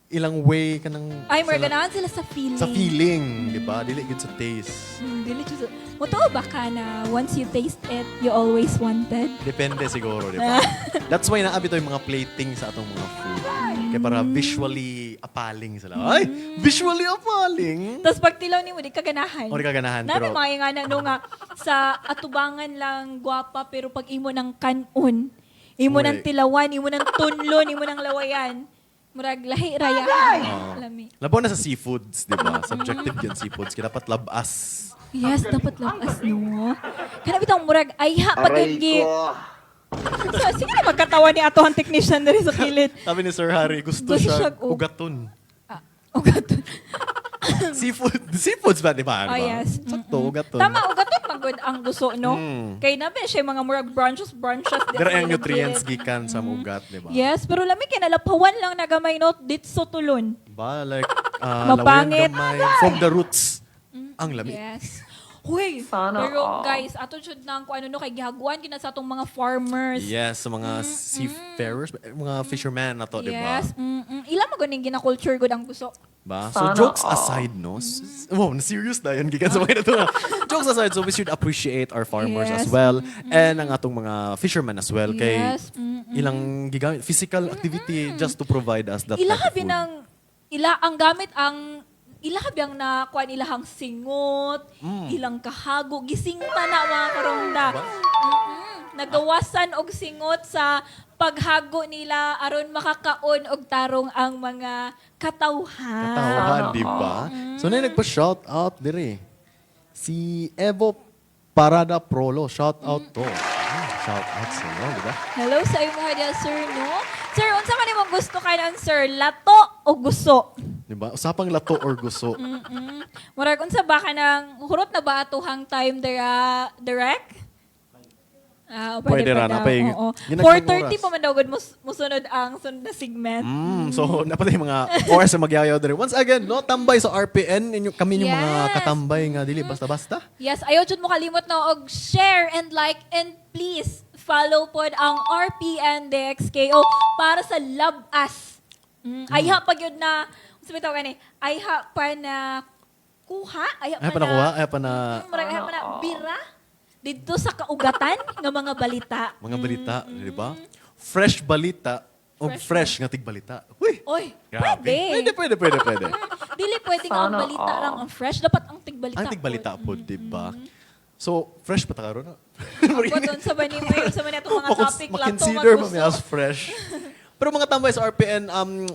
ilang way kanang... Ay, more ganahan sila sa feeling. Sa feeling, di ba? Dili good sa taste. Dili siya. Motoo ba ka na once you taste it, you always wanted? Depende siguro, di ba? That's why naabi to yung mga plating sa atong mga food. Kaya para visually appealing sila. Ay! Visually appealing! Tapos pag tilaw ni mo, di ka ganahan. O di ka ganahan, Nami pero... mga nga na, no nga, sa atubangan lang gwapa, pero pag imo ng kanon, imo ng Uy. tilawan, imo ng tunlon, imo ng lawayan, murag lahi raya. Lami. Labaw na sa seafoods, di ba? Subjective yan seafoods. Kaya dapat labas. Yes, dapat labas, no? Kana bitang murag, ayha, pagigi. So, sige na magkatawa ni ato ang technician na rin sa kilid. Sabi ni Sir Harry, gusto Gusto siya siya og- ugaton. O gato. Seafoods ba, di ba? Oh, yes. Sakto, gaton. Tama, ugaton magod ang gusto, no? Kay nabi siya mga murag branches. Dira ang nutrients gikan sa ugat, di ba? Yes, pero lami kinalapawan lang na gamay no ditso tulon. Ba, like, Mapangit. lawayan gamay from the roots. Ang lami. Yes. Huy, pero guys, ato jud nang kung ano no kay gihaguan kina sa atong mga farmers. Yes, sa mga seafarers, mga fishermen na to, di ba? Yes. Ila mo ganing gina-culture gud ang gusto. Ba? So, jokes aside, no? Wow, serious na yan. Gikan sa mga ito na. Jokes aside, so we should appreciate our farmers Yes. as well. And ang atong mga fishermen as well. Kay Yes. ilang gigamit, physical activity just to provide us that Ila type of habi food. ng ila ang gamit ang ila habi ang na kuan ilahang singot, ilang kahago, gisingta na mga karonda. Nagawasan og singot sa paghago nila aron makakaon og tarong ang mga katawhan. Tawhan, di ba? So, na nagpa-shout out dire. Si Evo Parada Prolo. Shout out to. Shout out sa inyo, di ba? Hello sa imo diya sir no. Sir, unsa man imong gusto kay nan sir? Lato o gusto? Di ba? Usapang lato or gusto. Murag unsa ba ka nang hurot na ba atuhang time dira direct? Pwede ra na, pay- Oo. ginagmang 4:30 oras. pa man daw gud musunod ang sunod na segment. So, napatay mga oras na magyayaw dire. Once again, no, tambay sa RPN. Kami yung mga Yes. katambay nga, dili basta-basta. Yes, ayaw jud mo kalimot no og share and like and please follow pod ang RPN DXKO para sa Love Us. Ayha pag yun na, sabi tawag gani, ayha pa na kuha, ayha Ay, pa pa na, nakuha. Ay, pa na ayha pa na bira dito sa kaugatan ng mga balita. mga balita, di ba? Fresh balita o fresh nga tigbalita. Uy! Oy, Grabe. pwede. Pwede. Dili pwede nga ang balita lang ang fresh, dapat ang tigbalita. Ang tigbalita po, di ba? So, fresh pa ta karon. Ako doon sa bani mo yung sa mga itong mga topic lang to Makonsider mo maggusto. as fresh. Pero mga tambay sa RPN,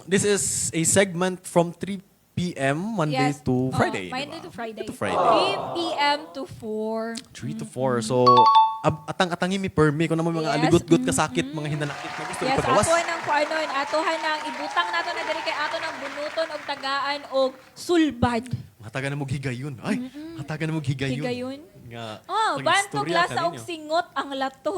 this is a segment from 3 p.m. Monday Yes. to Oh, Friday. Monday diba? to Friday. Monday to Friday. 3 p.m. to 4. 3 to 4. So, atang-atangi mi permi kung naman mga Yes. aligot-gut kasakit, mga hinanakit na gusto Yes, ipagawas. ato ng kuanon, atohan ng ibutang nato na diri kay ato ng bunuton og tagaan og sulbad. Hatagan na mo higayon. Ay, hatagan na mo higayon. Higayon? Nga, Bantog pag-istorya lasa og kaninyo. singot ang lato.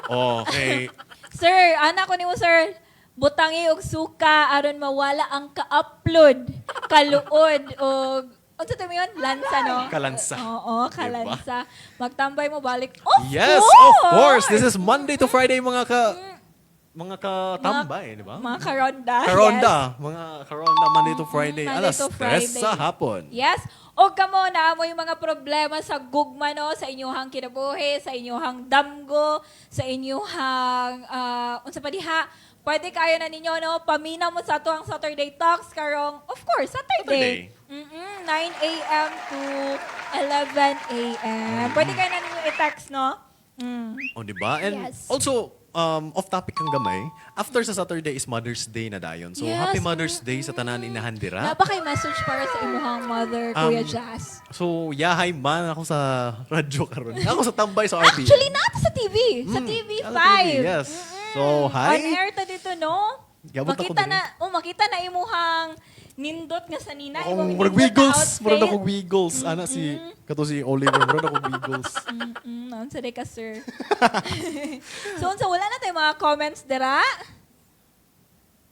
Okay. Sir, anak ko nimo sir, butangi og suka aron mawala ang ka-upload, kaluod og unsa to yun? Lansa no? Kalansa. Oo, Diba? kalansa. Magtambay mo balik. Of Yes, course! of course. This is Monday to Friday mga katambay, di ba? Mga karonda. Karonda. Mga karonda Monday to Friday. Monday Alas to 3 Friday. sa hapon. Yes. O kamo na mo yung mga problema sa gugma no, sa inyong kinabuhi, sa inyong damgo, sa inyong unsa pa diha, pwede kayo na ninyo no, pamina mo sa tuang Saturday Talks karong, of course, Saturday. 9 a.m. to 11 a.m. Pwede kayo na ninyo i-text no. O, di ba? And Yes. also, off topic ang gamay, after sa Saturday is Mother's Day na dayon. So, Yes. Happy Mother's Day sa tanan inahandira. Napa kay message para sa imuhang mother, Kuya Jazz. So, yahay man ako sa radyo karon. Ako sa tambay sa RP. Actually, nato sa TV. Sa TV5. Yes. So, hi. On air ta dito, no? Gabot ako Makita din. makita na imuhang nindot nga sa nina. Akong imong murag nindot na wiggles. outfit. Murag ako wiggles. Ana si, kato si Oliver. Murag ako wiggles. Unsa day ka, sir? So, unsa wala na tayo mga comments dira?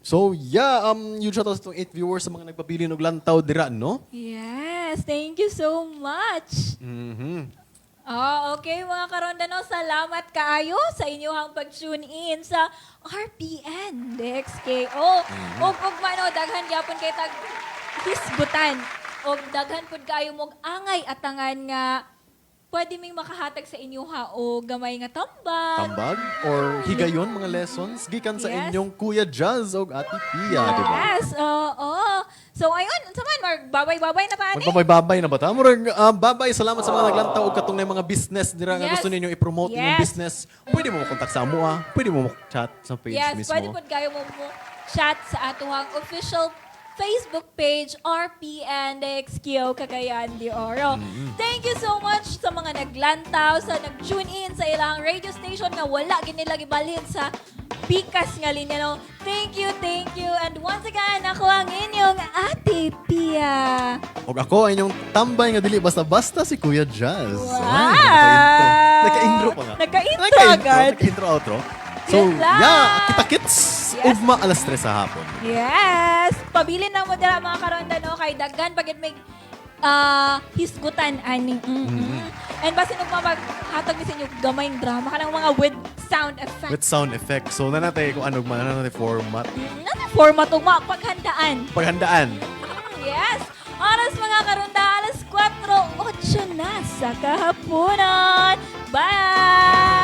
So, yeah. Huge shout out sa itong 8 viewers sa mga nagpapili ng lantaw dira, no? Yes, thank you so much. Okay mga karondano, salamat kaayo sa inyong pag-tune in sa RPN DXKO. Og mano daghan gyapon kay tag hisgutan. Og daghan pud kaayo mog angay atangan nga pwede ming makahatag sa inyo ha o gamay nga tambag. Tambag or higayon mga lessons gikan sa Yes. inyong Kuya Jazz o Ate Pia, di ba? Yes, oo. So ayun, unsa man babay-babay na tani. Magpapay-babay na ba ta? Murag babay, salamat sa mga naglantaw og katong na mga business dira nga Yes. gusto ninyo i-promote inyong Yes. business. Pwede mo kontak sa amo pwede mo chat sa page Yes, mismo. pwede po kayo mo chat sa atuhang official Facebook page, RPN DXKO Cagayan de Oro. Thank you so much sa mga naglantaw, sa nag-tune in sa ilang radio station nga wala ginila gibalhin sa pikas nga linya. No? Thank you. And once again, ako ang inyong Ate Pia. O ako ay inyong tambay nga dili basta-basta si Kuya Jazz. Wow! Naka-intro pa nga. Naka-intro agad. Naka-intro outro. So, Yun lang. yeah, kita-kits. Yes. Ugma alas 3 sa hapon. Yes! Pabilin na mo dira mga karonda no kay daghan pagit may hisgutan ani. And basin og maghatag mi sa inyo gamayng drama kanang mga with sound effect. With sound effect. So, nanatay kung ano man, nanatay format. Ano format og mga paghandaan. Paghandaan. Yes! Oras mga karonda, alas 4:08 na sa kahaponan. Bye!